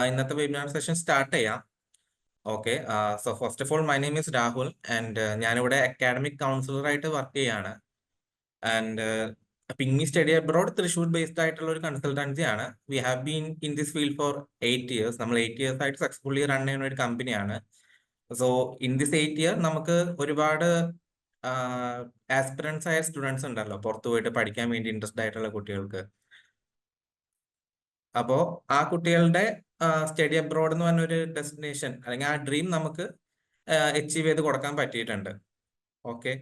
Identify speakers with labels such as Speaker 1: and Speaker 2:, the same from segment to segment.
Speaker 1: ഇന്നത്തെ webinar session start ചെയ്യാം. Okay. So first of all my name is Rahul and ഞാനിവിടെ academic counsellor ആയിട്ട് work ചെയ്യാണ്. And Pingi study abroad Thrissur based ആയിട്ടുള്ള ഒരു കൺസൾട്ടൻസി ആണ്. We have been in this field for 8 years. നമ്മൾ 8 years ആയിട്ട് സക്സസ്ഫുള്ളി റൺ ചെയ്യുന്ന ഒരു കമ്പനിയാണ്. സോ ഇൻ ദിസ് 8 year നമുക്ക് ഒരുപാട് ആസ്പിറൻസ് ആയ സ്റ്റുഡൻസ് ഉണ്ടല്ലോ, പുറത്തു പോയിട്ട് പഠിക്കാൻ വേണ്ടി ഇൻട്രസ്റ്റ് ആയിട്ടുള്ള കുട്ടികൾക്ക്. അപ്പോ ആ കുട്ടികളുടെ സ്റ്റഡി അബ്രോഡ് എന്ന് പറഞ്ഞൊരു ഡെസ്റ്റിനേഷൻ അല്ലെങ്കിൽ ആ ഡ്രീം നമുക്ക് അച്ചീവ് ചെയ്ത് കൊടുക്കാൻ പറ്റിയിട്ടുണ്ട്. Okay.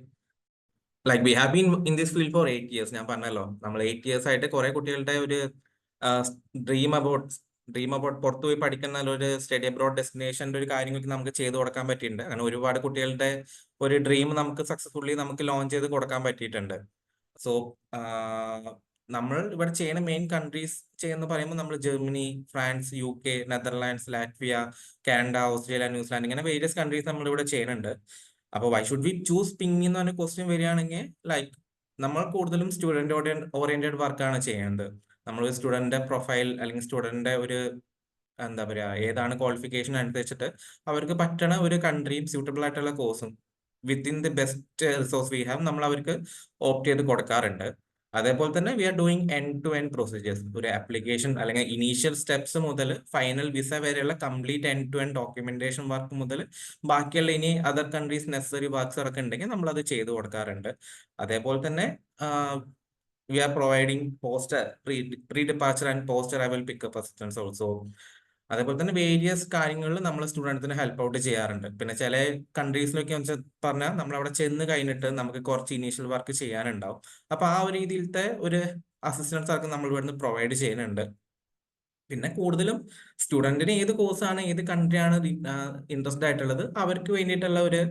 Speaker 1: Like we have been in this field for 8 years. ഞാൻ പറഞ്ഞല്ലോ, നമ്മൾ 8 years ആയിട്ട് കുറെ കുട്ടികളുടെ ഒരു ഡ്രീം അബൌട്ട് പുറത്തു പോയി പഠിക്കുന്ന ഒരു സ്റ്റഡി അബ്രോഡ് ഡെസ്റ്റിനേഷൻ്റെ ഒരു കാര്യങ്ങൾക്ക് നമുക്ക് ചെയ്തു കൊടുക്കാൻ പറ്റിയിട്ടുണ്ട്. അങ്ങനെ ഒരുപാട് കുട്ടികളുടെ ഒരു ഡ്രീം നമുക്ക് സക്സസ്ഫുള്ളി നമുക്ക് ലോഞ്ച് ചെയ്ത് കൊടുക്കാൻ പറ്റിയിട്ടുണ്ട്. സോ നമ്മൾ ഇവിടെ ചെയ്യുന്ന മെയിൻ കൺട്രീസ് ചെയ്യുന്ന പറയുമ്പോൾ നമ്മൾ Germany, France, UK, Netherlands, Latvia, Canada, Australia, New Zealand, ഇങ്ങനെ വേരിയസ് കൺട്രീസ് നമ്മൾ ഇവിടെ ചെയ്യുന്നുണ്ട്. അപ്പോൾ why should we choose ping എന്ന് പറഞ്ഞ ക്വസ്റ്റ്യൻ വരികയാണെങ്കിൽ, ലൈക്ക് നമ്മൾ കൂടുതലും സ്റ്റുഡന്റ് ഓറിയന്റഡ് വർക്കാണ് ചെയ്യുന്നത്. നമ്മൾ സ്റ്റുഡന്റിന്റെ പ്രൊഫൈൽ അല്ലെങ്കിൽ സ്റ്റുഡന്റിന്റെ ഒരു എന്താ പറയുക, ഏതാണ് ക്വാളിഫിക്കേഷൻ അനുസരിച്ചിട്ട് അവർക്ക് പറ്റണ ഒരു കൺട്രിയും സ്യൂട്ടബിൾ ആയിട്ടുള്ള കോഴ്സും within the best resource we have നമ്മൾ അവർക്ക് ഓപ്റ്റ് ചെയ്ത് കൊടുക്കാറുണ്ട്. അതേപോലെ തന്നെ we are doing end to end procedures. ഒരു ആപ്ലിക്കേഷൻ അല്ലെങ്കിൽ ഇനീഷ്യൽ സ്റ്റെപ്സ് മുതൽ ഫൈനൽ വിസ വരെയുള്ള complete end to end documentation work മുതൽ ബാക്കിയുള്ള ഇനി അതർ കൺട്രീസ് നെസസറി വർക്ക്സ് ഒക്കെ ഉണ്ടെങ്കിൽ നമ്മൾ അത് ചെയ്തു കൊടുക്കാറുണ്ട്. അതേപോലെ തന്നെ we are providing pre departure and post arrival pickup assistance also. അതേപോലെ തന്നെ വേരിയസ് കാര്യങ്ങളിൽ നമ്മൾ സ്റ്റുഡൻസിന് ഹെൽപ്പ് ഔട്ട് ചെയ്യാറുണ്ട്. പിന്നെ ചില കൺട്രീസിലൊക്കെ പറഞ്ഞാൽ നമ്മൾ അവിടെ ചെന്ന് കഴിഞ്ഞിട്ട് നമുക്ക് കുറച്ച് ഇനീഷ്യൽ വർക്ക് ചെയ്യാനുണ്ടാവും. അപ്പൊ ആ ഒരു രീതിയിലത്തെ ഒരു അസിസ്റ്റൻസ് ഒക്കെ നമ്മൾ ഇവിടുന്ന് പ്രൊവൈഡ് ചെയ്യുന്നുണ്ട്. പിന്നെ കൂടുതലും സ്റ്റുഡന്റിന് ഏത് കോഴ്സാണ്, ഏത് കൺട്രിയാണ് ഇൻട്രസ്റ്റഡ് ആയിട്ടുള്ളത്, അവർക്ക് വേണ്ടിയിട്ടുള്ള ഒരു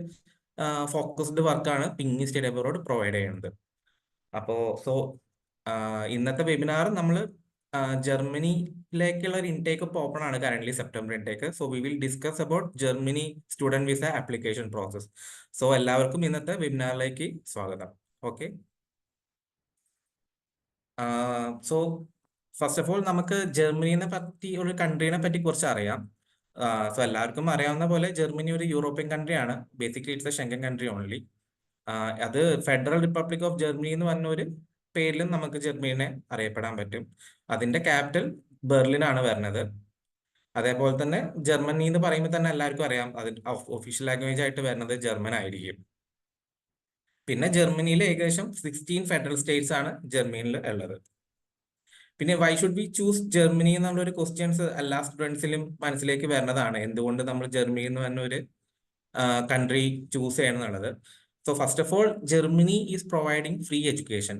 Speaker 1: ഫോക്കസ്ഡ് വർക്കാണ് പിങ്ങി സ്റ്റഡി അബ്രോഡ് പ്രൊവൈഡ് ചെയ്യുന്നത്. സോ ഇന്നത്തെ വെബിനാർ നമ്മൾ ജർമ്മനിയിലേക്കുള്ള ഒരു ഇൻടേക്ക് ഇപ്പോൾ ഓപ്പൺ ആണ്, current September intake. So we will discuss about Germany student visa application process. So എല്ലാവർക്കും ഇന്നത്തെ വെബിനാറിലേക്ക് സ്വാഗതം. Okay. So first of all നമുക്ക് ജർമ്മനിനെ പറ്റി, ഒരു കൺട്രീനെ പറ്റി കുറച്ച് അറിയാം. സോ എല്ലാവർക്കും അറിയാവുന്ന പോലെ ജർമ്മനി ഒരു യൂറോപ്യൻ കൺട്രിയാണ്. Basically it's a Schengen country only. അത് ഫെഡറൽ റിപ്പബ്ലിക് ഓഫ് ജർമ്മനി എന്ന് പറഞ്ഞ ഒരു പേരിലും നമുക്ക് ജർമ്മനിനെ അറിയപ്പെടാൻ പറ്റും. അതിന്റെ ക്യാപിറ്റൽ ബെർലിൻ ആണ് വരുന്നത്. അതേപോലെ തന്നെ ജർമ്മനി എന്ന് പറയുമ്പോൾ തന്നെ എല്ലാവർക്കും അറിയാം, അത് ഒഫീഷ്യൽ ലാംഗ്വേജ് ആയിട്ട് വരുന്നത് ജർമ്മൻ ആയിരിക്കും. പിന്നെ ജർമ്മനിയിൽ ഏകദേശം 16 ഫെഡറൽ സ്റ്റേറ്റ്സ് ആണ് ജർമ്മനിയിൽ ഉള്ളത്. പിന്നെ Y should we choose Germany എന്നുള്ള ഒരു ക്വസ്റ്റ്യൻസ് എല്ലാ സ്റ്റുഡൻസിലും മനസ്സിലേക്ക് വരുന്നതാണ്. എന്തുകൊണ്ട് നമ്മൾ ജർമ്മനി എന്ന് പറഞ്ഞ ഒരു കൺട്രി ചൂസ് ചെയ്യണം എന്നുള്ളത്. So first of all, Germany is providing free education.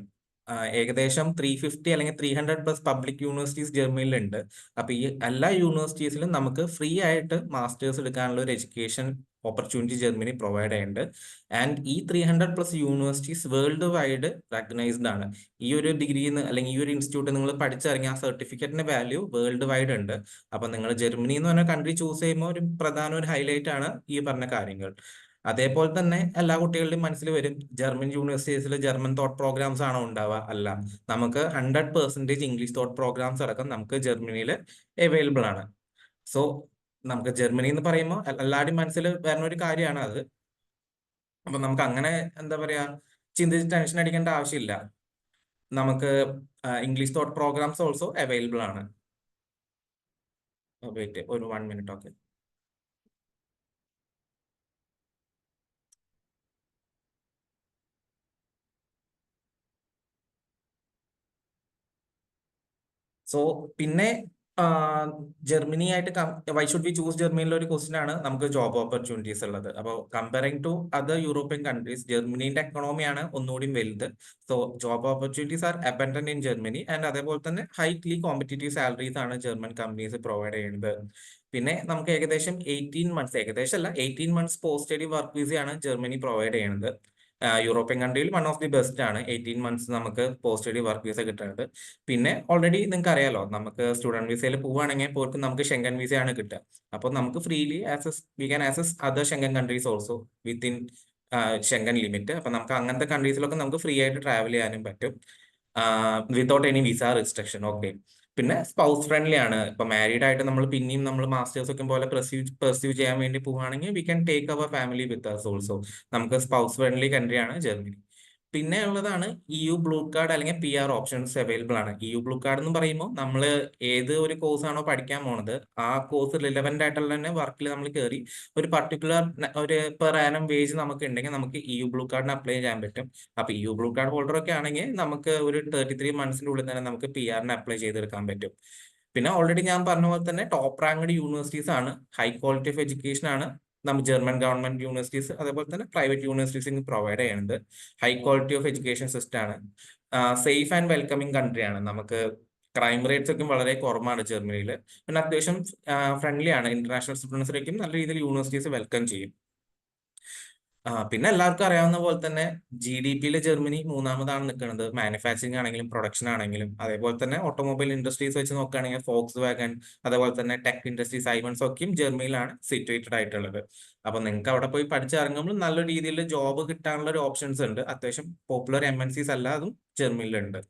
Speaker 1: ഏകദേശം 350 അല്ലെങ്കിൽ 300+ പബ്ലിക് യൂണിവേഴ്സിറ്റീസ് ജർമ്മനിയിലുണ്ട്. അപ്പൊ ഈ എല്ലാ യൂണിവേഴ്സിറ്റീസിലും നമുക്ക് ഫ്രീ ആയിട്ട് മാസ്റ്റേഴ്സ് എടുക്കാനുള്ള ഒരു എഡ്യൂക്കേഷൻ ഓപ്പർച്യൂണിറ്റി ജർമ്മനി പ്രൊവൈഡ് ചെയ്യുന്നുണ്ട്. ആൻഡ് ഈ 300+ യൂണിവേഴ്സിറ്റീസ് വേൾഡ് വൈഡ് റെക്കഗ്നൈസ്ഡ് ആണ്. ഈ ഒരു ഡിഗ്രിന്ന് അല്ലെങ്കിൽ ഈ ഒരു ഇൻസ്റ്റിറ്റ്യൂട്ട് നിങ്ങൾ പഠിച്ചിറങ്ങിയ ആ സർട്ടിഫിക്കറ്റിന്റെ വാല്യൂ വേൾഡ് വൈഡ് ഉണ്ട്. അപ്പൊ നിങ്ങൾ ജർമ്മനി എന്ന് പറഞ്ഞ കൺട്രി ചൂസ് ചെയ്യുമ്പോൾ ഒരു പ്രധാന ഒരു ഹൈലൈറ്റ് ആണ് ഈ പറഞ്ഞ കാര്യങ്ങൾ. അതേപോലെ തന്നെ എല്ലാ കുട്ടികളുടെയും മനസ്സിൽ വരും, ജർമ്മൻ യൂണിവേഴ്സിറ്റീസിൽ ജർമ്മൻ തോട്ട് പ്രോഗ്രാംസ് ആണോ ഉണ്ടാവുക? അല്ല, നമുക്ക് 100% ഇംഗ്ലീഷ് തോട്ട് പ്രോഗ്രാംസ് അടക്കം നമുക്ക് ജർമ്മനിയിൽ അവൈലബിൾ ആണ്. സോ നമുക്ക് ജർമ്മനി എന്ന് പറയുമ്പോൾ എല്ലാവരുടെയും മനസ്സിൽ വരുന്ന ഒരു കാര്യമാണ് അത്. അപ്പൊ നമുക്ക് അങ്ങനെ എന്താ പറയാ, ചിന്തിച്ച് ടെൻഷൻ അടിക്കേണ്ട ആവശ്യമില്ല. നമുക്ക് English taught programs also available ആണ്. വെയിറ്റ് ഒരു 1 minute. ഓക്കെ. സോ പിന്നെ ജർമ്മനി ആയിട്ട് വൈ ഷുഡ് വി ചൂസ് ജർമ്മനിയിലെ ഒരു ക്വസ്റ്റ്യൻ ആണ് നമുക്ക് ജോബ് ഓപ്പർച്യൂണിറ്റീസ് ഉള്ളത്. അപ്പോൾ comparing to other European countries, ജർമ്മനിന്റെ എക്കണോമിയാണ് ഒന്നുകൂടി വലുത്. So job opportunities are abundant in Germany. And അതേപോലെ തന്നെ ഹൈറ്റ്ലി കോമ്പറ്റീറ്റീവ് സാലറീസ് ആണ് ജർമ്മൻ കമ്പനീസ് പ്രൊവൈഡ് ചെയ്യുന്നത്. പിന്നെ നമുക്ക് ഏകദേശം 18 months, ഏകദേശം അല്ല 18 months പോസ്റ്റ് സ്റ്റഡി വർക്ക് വിസയാണ് ജർമ്മനി പ്രൊവൈഡ് ചെയ്യുന്നത്. യൂറോപ്യൻ കൺട്രിയിൽ വൺ ഓഫ് ദി ബെസ്റ്റ് ആണ് 18 months നമുക്ക് പോസ്റ്റ് സ്റ്റഡി വർക്ക് വിസ കിട്ടുന്നത്. പിന്നെ ഓൾറെഡി നിങ്ങൾക്ക് അറിയാലോ, നമുക്ക് സ്റ്റുഡന്റ് വിസയിൽ പോവുകയാണെങ്കിൽ പോലും നമുക്ക് ഷെങ്കൻ വിസയാണ് കിട്ടുക. അപ്പോൾ നമുക്ക് freely we can access other Schengen countries also within Schengen limit. അപ്പൊ നമുക്ക് അങ്ങനത്തെ കൺട്രീസിലൊക്കെ നമുക്ക് ഫ്രീ ആയിട്ട് ട്രാവൽ ചെയ്യാനും പറ്റും without any visa restriction. Okay. പിന്നെ സ്പൗസ് ഫ്രണ്ട്ലി ആണ്. ഇപ്പൊ മാരീഡ് ആയിട്ട് നമ്മൾ പിന്നെയും നമ്മൾ മാസ്റ്റേഴ്സ് ഒക്കെ പോലെ പെർസ്യൂ ചെയ്യാൻ വേണ്ടി പോവുകയാണെങ്കിൽ we can take our family with us also. നമുക്ക് സ്പൗസ് ഫ്രണ്ട്ലി കൺട്രിയാണ് ജർമ്മനി. പിന്നെ ഉള്ളതാണ് EU ബ്ലൂ കാർഡ് അല്ലെങ്കിൽ PR ഓപ്ഷൻസ് അവൈലബിൾ ആണ്. EU ബ്ലൂ കാർഡ് എന്ന് പറയുമ്പോൾ നമ്മൾ ഏത് ഒരു കോഴ്സ് ആണോ പഠിക്കാൻ പോണത് ആ കോഴ്സ് റിലവന്റ് ആയിട്ടുള്ള തന്നെ വർക്കിൽ നമ്മൾ കയറി ഒരു പർട്ടിക്കുലർ ഒരു പെർ ആനം വേജ് നമുക്ക് ഉണ്ടെങ്കിൽ നമുക്ക് EU ബ്ലൂ കാർഡിന് അപ്ലൈ ചെയ്യാൻ പറ്റും. അപ്പൊ EU ബ്ലൂ കാർഡ് ഹോൾഡർ ഒക്കെ ആണെങ്കിൽ നമുക്ക് ഒരു 33 മന്ത്സിന്റെ ഉള്ളിൽ തന്നെ നമുക്ക് PR-ന് അപ്ലൈ ചെയ്തെടുക്കാൻ പറ്റും. പിന്നെ ഓൾറെഡി ഞാൻ പറഞ്ഞ പോലെ തന്നെ ടോപ്പ് റാങ്ക്ഡ് യൂണിവേഴ്സിറ്റീസ് ആണ്, ഹൈ ക്വാളിറ്റി ഓഫ് എഡ്യൂക്കേഷൻ ആണ് നമ്മൾ ജർമ്മൻ ഗവൺമെന്റ് യൂണിവേഴ്സിറ്റീസ് അതേപോലെ തന്നെ പ്രൈവറ്റ് യൂണിവേഴ്സിറ്റീസിന് പ്രൊവൈഡ് ചെയ്യുന്നത്. High quality of education system ആണ്, സേഫ് ആൻഡ് വെൽക്കമിങ് കൺട്രി ആണ്. നമുക്ക് ക്രൈം റേറ്റ്സ് ഒക്കെ വളരെ കുറവാണ് ജർമ്മനിയിൽ. പിന്നെ അത്യാവശ്യം ഫ്രണ്ട്ലി ആണ്, ഇന്റർനാഷണൽ സ്റ്റുഡൻസിലേക്കും നല്ല രീതിയിൽ യൂണിവേഴ്സിറ്റീസ് വെൽക്കം ചെയ്യും. പിന്നെ എല്ലാവർക്കും അറിയാവുന്ന പോലെ തന്നെ GDP-യിൽ ജർമ്മനി മൂന്നാമതാണ് നിൽക്കുന്നത്, മാനുഫാക്ചറിങ് ആണെങ്കിലും പ്രൊഡക്ഷൻ ആണെങ്കിലും. അതേപോലെ തന്നെ ഓട്ടോമൊബൈൽ ഇൻഡസ്ട്രീസ് വെച്ച് നോക്കുകയാണെങ്കിൽ ഫോക്സ് വാഗൺ അതേപോലെ തന്നെ ടെക് ഇൻഡസ്ട്രീസ് സൈമൺസ് ഒക്കെയും ജർമ്മനിയിലാണ് സിറ്റുവേറ്റഡ് ആയിട്ടുള്ളത്. അപ്പൊ നിങ്ങൾക്ക് അവിടെ പോയി പഠിച്ചിറങ്ങുമ്പോൾ നല്ല രീതിയിൽ ജോബ് കിട്ടാനുള്ള ഒരു ഓപ്ഷൻസ് ഉണ്ട്. അത്യാവശ്യം പോപ്പുലർ MNCs അല്ലാതും ജർമ്മനിയിലുണ്ട്.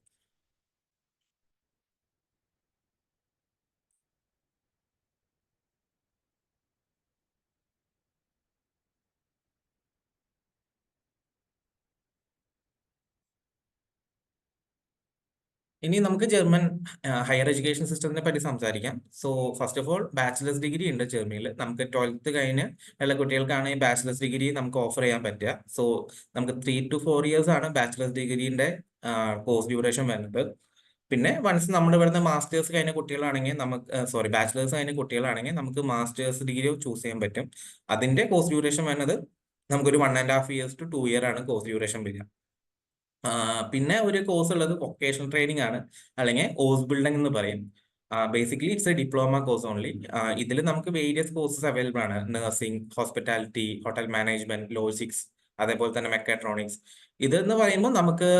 Speaker 1: ഇനി നമുക്ക് ജർമ്മൻ ഹയർ എഡ്യൂക്കേഷൻ സിസ്റ്റത്തിനെ പറ്റി സംസാരിക്കാം. So first of all bachelor's degree ഉണ്ട് ജർമ്മനിയിൽ. നമുക്ക് 12th കഴിഞ്ഞ് ഉള്ള കുട്ടികൾക്കാണ് ഈ ബാച്ചിലേഴ്സ് ഡിഗ്രി നമുക്ക് ഓഫർ ചെയ്യാൻ പറ്റുക. സോ നമുക്ക് 3 to 4 ഇയേഴ്സ് ആണ് ബാച്ചിലേഴ്സ് ഡിഗ്രീന്റെ കോഴ്സ് ഡ്യൂറേഷൻ വരുന്നത്. പിന്നെ വൺസ് നമ്മുടെ ഇവിടുന്ന് മാസ്റ്റേഴ്സ് കഴിഞ്ഞ കുട്ടികളാണെങ്കിൽ നമുക്ക് ബാച്ചിലേഴ്സ് കഴിഞ്ഞ കുട്ടികളാണെങ്കിൽ നമുക്ക് മാസ്റ്റേഴ്സ് ഡിഗ്രി ചൂസ് ചെയ്യാൻ പറ്റും. അതിന്റെ കോഴ്സ് ഡ്യൂറേഷൻ വരുന്നത് നമുക്കൊരു 1.5 years to 2 year ആണ് കോഴ്സ് ഡ്യൂറേഷൻ വരിക. പിന്നെ ഒരു കോഴ്സ് ഉള്ളത് വൊക്കേഷണൽ ട്രെയിനിങ് ആണ്, അല്ലെങ്കിൽ ഓസ് ബിൽഡിംഗ് എന്ന് പറയും. Basically it's A diploma course only. ഇതിൽ നമുക്ക് വേരിയസ് കോഴ്സസ് അവൈലബിൾ ആണ്, nursing, hospitality, hotel management, logistics, അതേപോലെ തന്നെ മെക്കാട്രോണിക്സ്. ഇതെന്ന് പറയുമ്പോൾ നമുക്ക്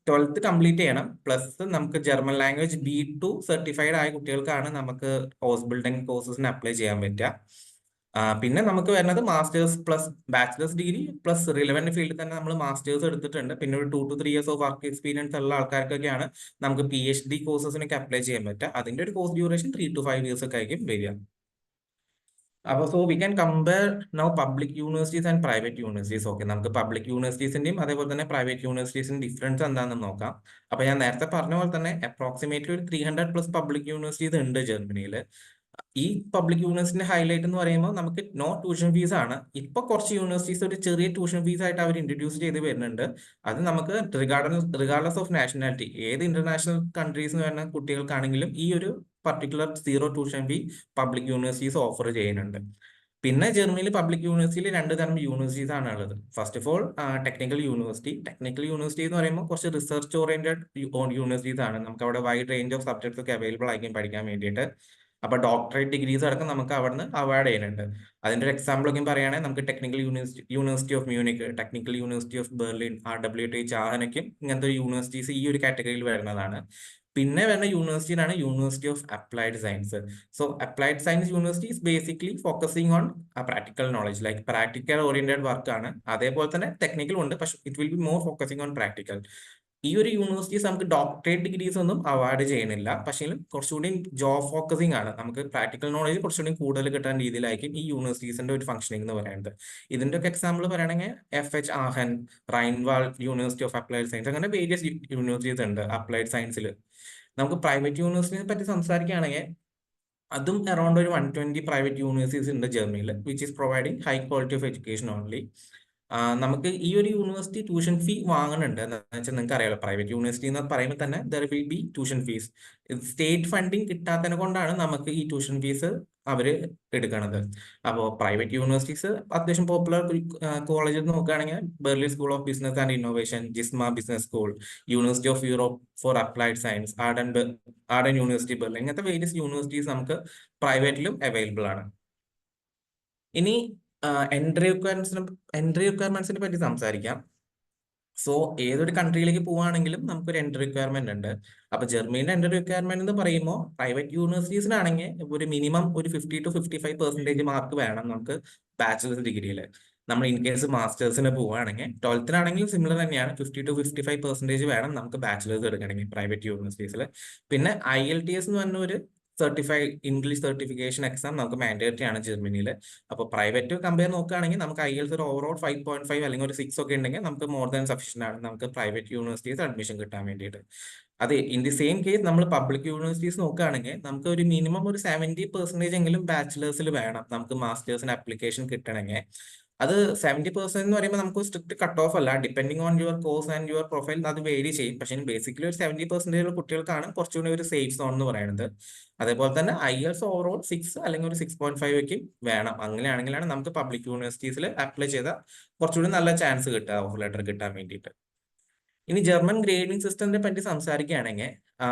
Speaker 1: 12th കംപ്ലീറ്റ് ചെയ്യണം, പ്ലസ് നമുക്ക് ജർമ്മൻ ലാംഗ്വേജ് B2 സർട്ടിഫൈഡ് ആയ കുട്ടികൾക്കാണ് നമുക്ക് ഓസ് ബിൽഡിംഗ് കോഴ്സസിന് അപ്ലൈ ചെയ്യാൻ പറ്റുക. പിന്നെ നമുക്ക് വരുന്നത് master's plus bachelor's degree plus relevant ഫീൽഡിൽ തന്നെ നമ്മൾ മാസ്റ്റേഴ്സ് എടുത്തിട്ടുണ്ട്. പിന്നെ ഒരു 2 to 3 years of work experience ഉള്ള ആൾക്കാർക്കൊക്കെയാണ് നമുക്ക് PhD കോഴ്സസിനൊക്കെ അപ്ലൈ ചെയ്യാൻ പറ്റുക. അതിന്റെ ഒരു കോഴ്സ് ഡ്യൂറേഷൻ 3 to 5 years ഒക്കെ ആയിരിക്കും വരിക. അപ്പോൾ so we can compare now public universities and private universities. Okay, നമുക്ക് പബ്ലിക് യൂണിവേഴ്സിറ്റീസിന്റെയും അതേപോലെ തന്നെ പ്രൈവറ്റ് യൂണിവേഴ്സിറ്റീസിന്റെ ഡിഫറൻസ് എന്താണെന്ന് നോക്കാം. അപ്പൊ ഞാൻ നേരത്തെ പറഞ്ഞ പോലെ തന്നെ അപ്രോക്സിമേറ്റ്ലി ഒരു 300+ പബ്ലിക് യൂണിവേഴ്സിറ്റീസ് ഉണ്ട് ജർമ്മനിയിൽ. ഈ പബ്ലിക് യൂണിവേഴ്സിറ്റിന്റെ ഹൈലൈറ്റ് എന്ന് പറയുമ്പോൾ നമുക്ക് നോ ട്യൂഷൻ ഫീസ് ആണ്. ഇപ്പൊ കുറച്ച് യൂണിവേഴ്സിറ്റീസ് ഒരു ചെറിയ ട്യൂഷൻ ഫീസ് ആയിട്ട് അവർ ഇൻട്രൊഡ്യൂസ് ചെയ്ത് വരുന്നുണ്ട്. അത് നമുക്ക് റിഗാർഡ്ലെസ് ഓഫ് നാഷണാലിറ്റി, ഏത് ഇന്റർനാഷണൽ കൺട്രീസ് വരുന്ന കുട്ടികൾക്കാണെങ്കിലും ഈ ഒരു particular zero tuition fee public universities offer ചെയ്യുന്നുണ്ട്. പിന്നെ ജർമ്മനിയിൽ പബ്ലിക് യൂണിവേഴ്സിറ്റിയിൽ 2 തരം യൂണിവേഴ്സിറ്റീസ് ആണ് ഉള്ളത്. First of all technical university. Technical university എന്ന് പറയുമ്പോൾ കുറച്ച് റിസർച്ച് ഓറിയന്റഡ് യൂണിവേഴ്സിറ്റീസ് ആണ്. നമുക്ക് അവിടെ വൈഡ് റേഞ്ച് ഓഫ് സബ്ജക്ട്സ് ഒക്കെ അവൈലബിൾ ആയിരിക്കും പഠിക്കാൻ വേണ്ടിയിട്ട്. അപ്പൊ ഡോക്ടറേറ്റ് ഡിഗ്രീസ് അടക്കം നമുക്ക് അവിടുന്ന് അവാർഡ് ചെയ്യുന്നുണ്ട്. അതിന്റെ ഒരു എക്സാമ്പിൾ ഒക്കെ പറയുകയാണെങ്കിൽ നമുക്ക് technical university of Munich, technical university of Berlin, RWTH, ആഹനയ്ക്കും ഇങ്ങനത്തെ യൂണിവേഴ്സിറ്റീസ് ഈ ഒരു കാറ്റഗറിയിൽ വരുന്നതാണ്. പിന്നെ വരുന്ന യൂണിവേഴ്സിറ്റിയാണ് university of applied science. So applied science university is basically focusing on practical knowledge, like practical oriented work ആണ്. അതേപോലെ തന്നെ ടെക്നിക്കൽ ഉണ്ട്, പക്ഷെ it will be more focusing on practical. ഈ ഒരു യൂണിവേഴ്സിറ്റീസ് നമുക്ക് ഡോക്ടറേറ്റ് ഡിഗ്രീസ് ഒന്നും അവാർഡ് ചെയ്യുന്നില്ല, പക്ഷേ കുറച്ചുകൂടി ജോബ് ഫോക്കസിങ് ആണ്. നമുക്ക് പ്രാക്ടിക്കൽ നോളജ് കുറച്ചുകൂടി കൂടുതൽ കിട്ടാൻ രീതിയിലായിരിക്കും ഈ യൂണിവേഴ്സിറ്റീസിന്റെ ഒരു ഫംഗ്ഷനിങ് എന്ന് പറയുന്നത്. ഇതിന്റെ ഒക്കെ എക്സാമ്പിൾ പറയുകയാണെങ്കിൽ FH Aachen, Rhine Waal university of applied science, അങ്ങനെ വേരിയസ് യൂണിവേഴ്സിറ്റീസ് ഉണ്ട് അപ്ലൈഡ് സയൻസിൽ. നമുക്ക് പ്രൈവറ്റ് യൂണിവേഴ്സിറ്റിയെ പറ്റി സംസാരിക്കുകയാണെങ്കിൽ അതും അറൌണ്ട് ഒരു 120 പ്രൈവറ്റ് യൂണിവേഴ്സിറ്റീസ് ഉണ്ട് ജർമ്മനിയിൽ, which is providing high quality of education only. നമുക്ക് ഈ ഒരു യൂണിവേഴ്സിറ്റി ട്യൂഷൻ ഫീ വാങ്ങുന്നുണ്ട്. എന്താണെന്ന് വെച്ചാൽ നിങ്ങൾക്ക് അറിയാലോ, പ്രൈവറ്റ് യൂണിവേഴ്സിറ്റി എന്ന് പറയുമ്പോൾ തന്നെ there will be tuition fees. State funding കിട്ടാത്തതിനെ കൊണ്ടാണ് നമുക്ക് ഈ ട്യൂഷൻ ഫീസ് അവർ എടുക്കണത്. അപ്പോൾ പ്രൈവറ്റ് യൂണിവേഴ്സിറ്റീസ് അത്യാവശ്യം പോപ്പുലർ കോളേജ് നോക്കുകയാണെങ്കിൽ Berlin school of business and innovation, GISMA business school, university of Europe for applied science, Arden university Berlin, ഇങ്ങനത്തെ വേരിയസ് യൂണിവേഴ്സിറ്റീസ് നമുക്ക് പ്രൈവറ്റിലും അവൈലബിൾ ആണ്. ഇനി എൻട്രി റിക്വയർമെന്റ്സിനെ പറ്റി സംസാരിക്കാം. സോ ഏതൊരു കൺട്രിയിലേക്ക് പോവുകയാണെങ്കിലും നമുക്കൊരു എൻട്രി റിക്വയർമെന്റ് ഉണ്ട്. അപ്പൊ ജർമ്മനിയുടെ എൻട്രി റിക്വയർമെന്റ് എന്ന് പറയുമ്പോൾ പ്രൈവറ്റ് യൂണിവേഴ്സിറ്റീസിനാണെങ്കിൽ ഒരു മിനിമം ഒരു 50 to 55% മാർക്ക് വേണം നമുക്ക് ബാച്ചിലേഴ്സ് ഡിഗ്രിയിൽ. നമ്മൾ ഇൻ കേസ് മാസ്റ്റേഴ്സിന് പോവുകയാണെങ്കിൽ 12th സിമിലർ തന്നെയാണ്, 50 to 55% വേണം നമുക്ക് ബാച്ചിലേഴ്സ് എടുക്കണമെങ്കിൽ പ്രൈവറ്റ് യൂണിവേഴ്സിറ്റീസിൽ. പിന്നെ IELTS എന്ന് പറഞ്ഞ ഒരു സർട്ടിഫൈഡ് ഇംഗ്ലീഷ് സർട്ടിഫിക്കേഷൻ എക്സാം നമുക്ക് മാൻഡേറ്ററി ആണ് ജർമ്മനിയിൽ. അപ്പോൾ പ്രൈവറ്റ് കമ്പയർ നോക്കുകയാണെങ്കിൽ നമുക്ക് IELTS ഒരു ഓവറോൾ 5.5 അല്ലെങ്കിൽ ഒരു 6 ഒക്കെ ഉണ്ടെങ്കിൽ നമുക്ക് മോർ ദാൻ സഫീഷ്യന്റ് ആണ് നമുക്ക് പ്രൈവറ്റ് യൂണിവേഴ്സിറ്റീസ് അഡ്മിഷൻ കിട്ടാൻ വേണ്ടിയിട്ട്. അതെ, ഇൻ ദി സെയിം കേസ് നമ്മൾ പബ്ലിക് യൂണിവേഴ്സിറ്റീസ് നോക്കുകയാണെങ്കിൽ നമുക്ക് ഒരു മിനിമം ഒരു 70% എങ്കിലും ബാച്ചിലേഴ്സിൽ വേണം നമുക്ക് മാസ്റ്റേഴ്സിന് അപ്ലിക്കേഷൻ കിട്ടണമെങ്കിൽ. അത് 70% എന്ന് പറയുമ്പോൾ നമുക്ക് സ്ട്രിക്ട് കട്ട് ഓഫ് അല്ല, depending on your course and your profile അത് വേരി ചെയ്യും. പക്ഷേ ബേസിക്കലി ഒരു 70% കുട്ടികൾക്കാണ് കുറച്ചുകൂടി ഒരു സേഫ് സോൺ എന്ന് പറയുന്നത്. അതേപോലെ തന്നെ IELTS ഓവറോൾ 6 അല്ലെങ്കിൽ ഒരു 6.5 ഒക്കെ വേണം. അങ്ങനെയാണെങ്കിലാണ് നമുക്ക് പബ്ലിക് യൂണിവേഴ്സിറ്റീസിൽ അപ്ലൈ ചെയ്താൽ കുറച്ചുകൂടി നല്ല ചാൻസ് കിട്ടുക ഓഫർ ലെറ്റർ കിട്ടാൻ വേണ്ടിയിട്ട്. ഇനി ജർമ്മൻ ഗ്രേഡിംഗ് സിസ്റ്റത്തെ പറ്റി സംസാരിക്കുകയാണെങ്കിൽ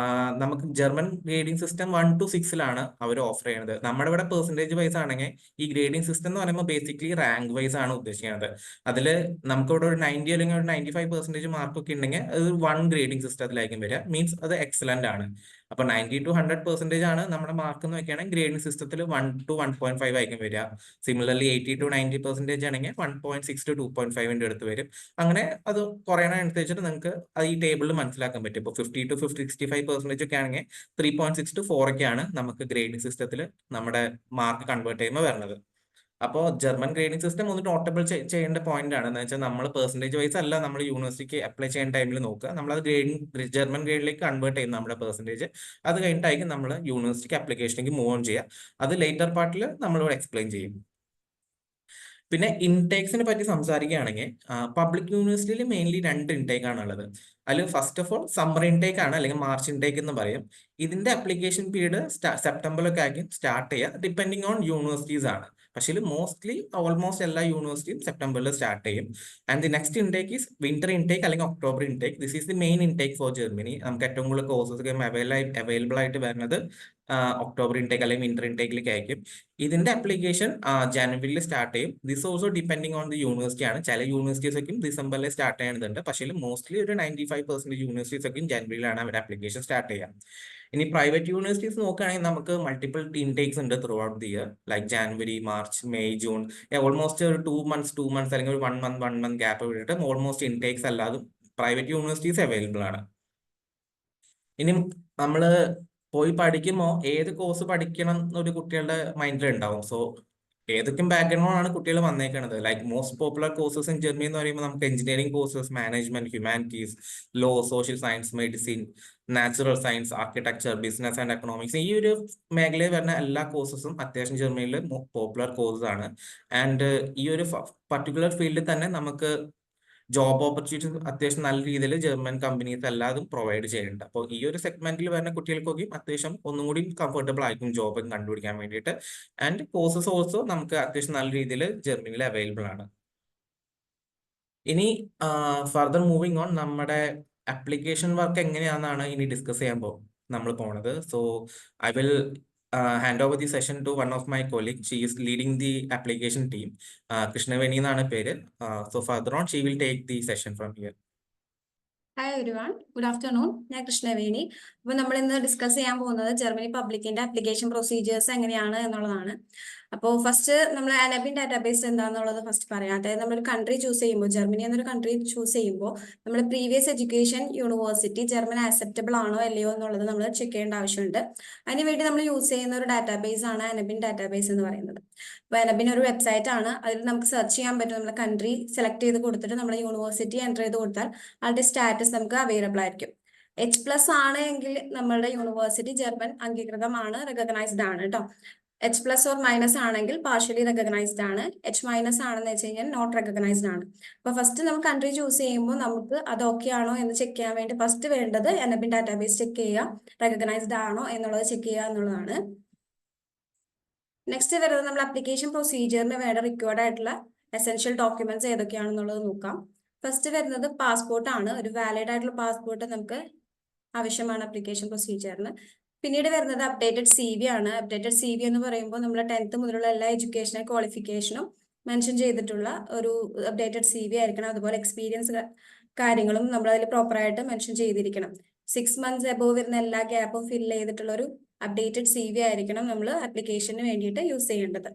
Speaker 1: നമുക്ക് ജർമ്മൻ ഗ്രേഡിംഗ് സിസ്റ്റം 1 to 6 അവർ ഓഫർ ചെയ്യുന്നത്. നമ്മുടെ ഇവിടെ പെർസെൻറ്റേജ് വൈസ് ആണെങ്കിൽ ഈ ഗ്രേഡിംഗ് സിസ്റ്റം എന്ന് പറയുമ്പോൾ ബേസിക്കലി റാങ്ക് വൈസ് ആണ് ഉദ്ദേശിക്കുന്നത്. അതിൽ നമുക്കിവിടെ ഒരു 90 അല്ലെങ്കിൽ ഒരു 95% മാർക്ക് ഒക്കെ ഉണ്ടെങ്കിൽ അത് 1 ഗ്രേഡിംഗ് സിസ്റ്റത്തിലായിരിക്കും വരിക. മീൻസ് അത് എക്സലന്റ് ആണ്. അപ്പൊ 90 to 100% ആണ് നമ്മുടെ മാർക്ക് എന്ന് വെക്കുകയാണെങ്കിൽ ഗ്രേഡിംഗ് സിസ്റ്റത്തിൽ 1 to 1.5 ആയിരിക്കും വരിക. സിമിലർലി 80 to 90% ആണെങ്കിൽ 1.6 to 2.5 അടുത്ത് വരും. അങ്ങനെ അത് കുറയണനുസരിച്ചിട്ട് നിങ്ങൾക്ക് അത് ഈ ടേബിളിൽ മനസ്സിലാക്കാൻ പറ്റും. ഇപ്പോൾ 50 to 65% ഒക്കെ ആണെങ്കിൽ 3.6 to 4 ഒക്കെയാണ് നമുക്ക് ഗ്രേഡിംഗ് സിസ്റ്റത്തിൽ നമ്മുടെ മാർക്ക് കൺവേർട്ട് ചെയ്യുമ്പോൾ വരുന്നത്. അപ്പോൾ ജർമ്മൻ ഗ്രേഡിംഗ് സിസ്റ്റം ഒന്ന് നോട്ടബിൾ ചെയ്യേണ്ട പോയിന്റ് ആണ്. എന്ന് വെച്ചാൽ നമ്മൾ പെർസെൻറ്റേജ് വൈസ് അല്ല നമ്മൾ യൂണിവേഴ്സിറ്റിക്ക് അപ്ലൈ ചെയ്യുന്ന ടൈമിൽ നോക്കുക, നമ്മളത് ജർമ്മൻ ഗ്രേഡിലേക്ക് കൺവേർട്ട് ചെയ്യുന്ന നമ്മുടെ പെർസെൻറ്റേജ്. അത് കഴിഞ്ഞിട്ടായിരിക്കും നമ്മൾ യൂണിവേഴ്സിറ്റിക്ക് അപ്ലിക്കേഷനിലേക്ക് മൂവ് ഓൺ ചെയ്യുക. അത് ലേറ്റർ പാർട്ടിൽ നമ്മളിവിടെ എക്സ്പ്ലെയിൻ ചെയ്യും. പിന്നെ ഇൻടേക്സിനെ പറ്റി സംസാരിക്കുകയാണെങ്കിൽ പബ്ലിക് യൂണിവേഴ്സിറ്റിയിൽ മെയിൻലി 2 ഇൻടേക്ക് ആണ് ഉള്ളത്. അതിൽ first of all summer intake ആണ്, അല്ലെങ്കിൽ മാർച്ച് ഇൻടേക്ക് എന്ന് പറയും. ഇതിന്റെ അപ്ലിക്കേഷൻ പീരീഡ് സെപ്റ്റംബറിലൊക്കെ ആയിരിക്കും സ്റ്റാർട്ട് ചെയ്യുക, ഡിപ്പെൻഡിങ് ഓൺ യൂണിവേഴ്സിറ്റീസ് ആണ്. പക്ഷേ മോസ്റ്റ്ലി ഓൾമോസ്റ്റ് എല്ലാ യൂണിവേഴ്സിറ്റിയും സെപ്റ്റംബറിൽ സ്റ്റാർട്ട് ചെയ്യും. And the next intake is winter intake അല്ലെങ്കിൽ October intake. This is the main intake for Germany. നമുക്ക് ഏറ്റവും കൂടുതൽ കോഴ്സസ് അവൈലബിൾ ആയിട്ട് വരുന്നത് ഒക്ടോബർ ഇൻടേക്ക് അല്ലെങ്കിൽ വിന്റർ ഇൻടേക്കിലേക്ക് ആയിരിക്കും. ഇതിന്റെ അപ്ലിക്കേഷൻ ജനുവരിയിൽ സ്റ്റാർട്ട് ചെയ്യും. This also depending on the university ആണ്. ചില യൂണിവേഴ്സിറ്റീസ് ഒക്കെ ഡിസംബറിൽ സ്റ്റാർട്ട് ചെയ്യുന്നുണ്ട്. പക്ഷേ മോസ്റ്റ്ലി ഒരു 95% യൂണിവേഴ്സിറ്റീസ് ഒക്കെ ജനുവരിയിലാണ് അവരുടെ അപ്ലിക്കേഷൻ സ്റ്റാർട്ട് ചെയ്യുക. ഇനി പ്രൈവറ്റ് യൂണിവേഴ്സിറ്റീസ് നോക്കുകയാണെങ്കിൽ നമുക്ക് മൾട്ടിപ്പിൾ ഇൻടേക്സ് ഉണ്ട് throughout the year, like January, March, May, June. Almost ഒരു 2 months അല്ലെങ്കിൽ ഒരു 1 month ഗ്യാപ്പ് വിട്ടിട്ട് ഓൾമോസ്റ്റ് ഇൻടേക്സ് അല്ലാതും പ്രൈവറ്റ് യൂണിവേഴ്സിറ്റീസ് അവൈലബിൾ ആണ്. ഇനി നമ്മള് പോയി പഠിക്കുമ്പോൾ ഏത് കോഴ്സ് പഠിക്കണം എന്നൊരു കുട്ടികളുടെ മൈൻഡിൽ ഉണ്ടാവും. സോ ഏതൊക്കെ ബാക്ക്ഗ്രൗണ്ടാണ് കുട്ടികൾ വന്നേക്കുന്നത്. Like most popular courses in Germany എന്ന് പറയുമ്പോൾ നമുക്ക് engineering courses, management, humanities, law, social science, medicine, natural science, architecture, business and economics, ഈ ഒരു മേഖലയിൽ വരുന്ന എല്ലാ കോഴ്സസും അത്യാവശ്യം ജർമ്മനിയിൽ പോപ്പുലർ കോഴ്സ് ആണ്. ആൻഡ് ഈ ഒരു പർട്ടിക്കുലർ ഫീൽഡിൽ തന്നെ നമുക്ക് ജോബ് ഓപ്പർച്യൂണിറ്റീസ് അത്യാവശ്യം നല്ല രീതിയിൽ ജർമ്മൻ കമ്പനീസ് എല്ലാതും പ്രൊവൈഡ് ചെയ്യുന്നുണ്ട്. അപ്പോൾ ഈ ഒരു സെഗ്മെന്റിൽ വരുന്ന കുട്ടികൾക്കൊക്കെ അത്യാവശ്യം ഒന്നും കൂടി കംഫർട്ടബിൾ ആയിരിക്കും ജോബ് കണ്ടുപിടിക്കാൻ വേണ്ടിയിട്ട്. ആൻഡ് കോഴ്സസ് ഓൾസോ നമുക്ക് അത്യാവശ്യം നല്ല രീതിയിൽ ജർമ്മനിയിൽ അവൈലബിൾ ആണ്. ഇനി ഫർദർ മൂവിങ് ഓൺ, നമ്മുടെ അപ്ലിക്കേഷൻ വർക്ക് എങ്ങനെയാണെന്നാണ് ഇനി ഡിസ്കസ് ചെയ്യാൻ നമ്മൾ പോണത്. So I will hand over the session to one of my colleagues. She is leading the application team. Krishnaveni എന്നാണ് പേര്. So further on she will take the session from here.
Speaker 2: Hi everyone, good afternoon. ഞാൻ കൃഷ്ണവേണി. അപ്പോൾ നമ്മൾ ഇന്ന് discuss ചെയ്യാൻ പോകുന്നത് Germany പബ്ലിക്കിന്റെ application procedures എങ്ങനെയാണ് എന്നുള്ളതാണ്. അപ്പോൾ ഫസ്റ്റ് നമ്മൾ അനബിൻ ഡാറ്റാബേസ് എന്താണെന്നുള്ളത് ഫസ്റ്റ് പറയാം. അതായത് നമ്മളൊരു കൺട്രി ചൂസ് ചെയ്യുമ്പോൾ, ജർമ്മനി എന്നൊരു കൺട്രി ചൂസ് ചെയ്യുമ്പോൾ നമ്മൾ previous education university German acceptable ആണോ അല്ലയോ എന്നുള്ളത് നമ്മൾ ചെക്ക് ചെയ്യേണ്ട ആവശ്യമുണ്ട്. അതിനുവേണ്ടി നമ്മൾ യൂസ് ചെയ്യുന്ന ഒരു ഡാറ്റാബേസ് ആണ് അനബിൻ ഡാറ്റാബേസ് എന്ന് പറയുന്നത്. അപ്പോൾ അനബിൻ ഒരു വെബ്സൈറ്റ് ആണ്. അതിൽ നമുക്ക് സെർച്ച് ചെയ്യാൻ പറ്റും. നമ്മുടെ കൺട്രി സെലക്ട് ചെയ്ത് കൊടുത്തിട്ട് നമ്മുടെ യൂണിവേഴ്സിറ്റി എൻ്റർ ചെയ്ത് കൊടുത്താൽ അതിന്റെ സ്റ്റാറ്റസ് നമുക്ക് അവൈലബിൾ ആയിരിക്കും. H+ ആണ് എങ്കിൽ നമ്മളുടെ യൂണിവേഴ്സിറ്റി ജർമ്മൻ അംഗീകൃതമാണ്, റെക്കഗ്നൈസ്ഡ് ആണ് കേട്ടോ. H+ ഓർ മൈനസ് ആണെങ്കിൽ പാർഷ്യലി റെക്കഗ്നൈസ്ഡ് ആണ്. H- ആണെന്ന് വെച്ച് കഴിഞ്ഞാൽ നോട്ട് റെക്കഗ്നൈസ്ഡ് ആണ്. അപ്പൊ ഫസ്റ്റ് നമുക്ക് കൺട്രി ചൂസ് ചെയ്യുമ്പോൾ നമുക്ക് അത് ഓക്കെ ആണോ എന്ന് ചെക്ക് ചെയ്യാൻ വേണ്ടി ഫസ്റ്റ് വേണ്ടത് അനബിൻ ഡാറ്റാബേസ് ചെക്ക് ചെയ്യുക, റെക്കഗ്നൈസ്ഡ് ആണോ എന്നുള്ളത് ചെക്ക് ചെയ്യുക എന്നുള്ളതാണ്. നെക്സ്റ്റ് വരുന്നത് നമ്മൾ അപ്ലിക്കേഷൻ പ്രൊസീജിയറിന് വേണ്ട റിക്വയർഡ് ആയിട്ടുള്ള എസെൻഷ്യൽ ഡോക്യുമെന്റ്സ് ഏതൊക്കെയാണെന്നുള്ളത് നോക്കാം. ഫസ്റ്റ് വരുന്നത് പാസ്പോർട്ട് ആണ്. ഒരു വാലിഡ് ആയിട്ടുള്ള പാസ്പോർട്ട് നമുക്ക് ആവശ്യമാണ് അപ്ലിക്കേഷൻ പ്രൊസീജിയറിന്. പിന്നീട് വരുന്നത് അപ്ഡേറ്റഡ് CV ആണ്. അപ്ഡേറ്റഡ് CV എന്ന് പറയുമ്പോൾ നമ്മൾ 10th മുതലുള്ള എല്ലാ എഡ്യൂക്കേഷണൽ ക്വാളിഫിക്കേഷനും മെൻഷൻ ചെയ്തിട്ടുള്ള ഒരു അപ്ഡേറ്റഡ് CV ആയിരിക്കണം. അതുപോലെ എക്സ്പീരിയൻസ് കാര്യങ്ങളും നമ്മൾ അതിൽ പ്രോപ്പറായിട്ട് മെൻഷൻ ചെയ്തിരിക്കണം. 6 months എബോവ് വരുന്ന എല്ലാ ഗ്യാപ്പും ഫില്ല് ചെയ്തിട്ടുള്ള ഒരു അപ്ഡേറ്റഡ് CV ആയിരിക്കണം നമ്മൾ ആപ്ലിക്കേഷന് വേണ്ടിയിട്ട് യൂസ് ചെയ്യേണ്ടത്.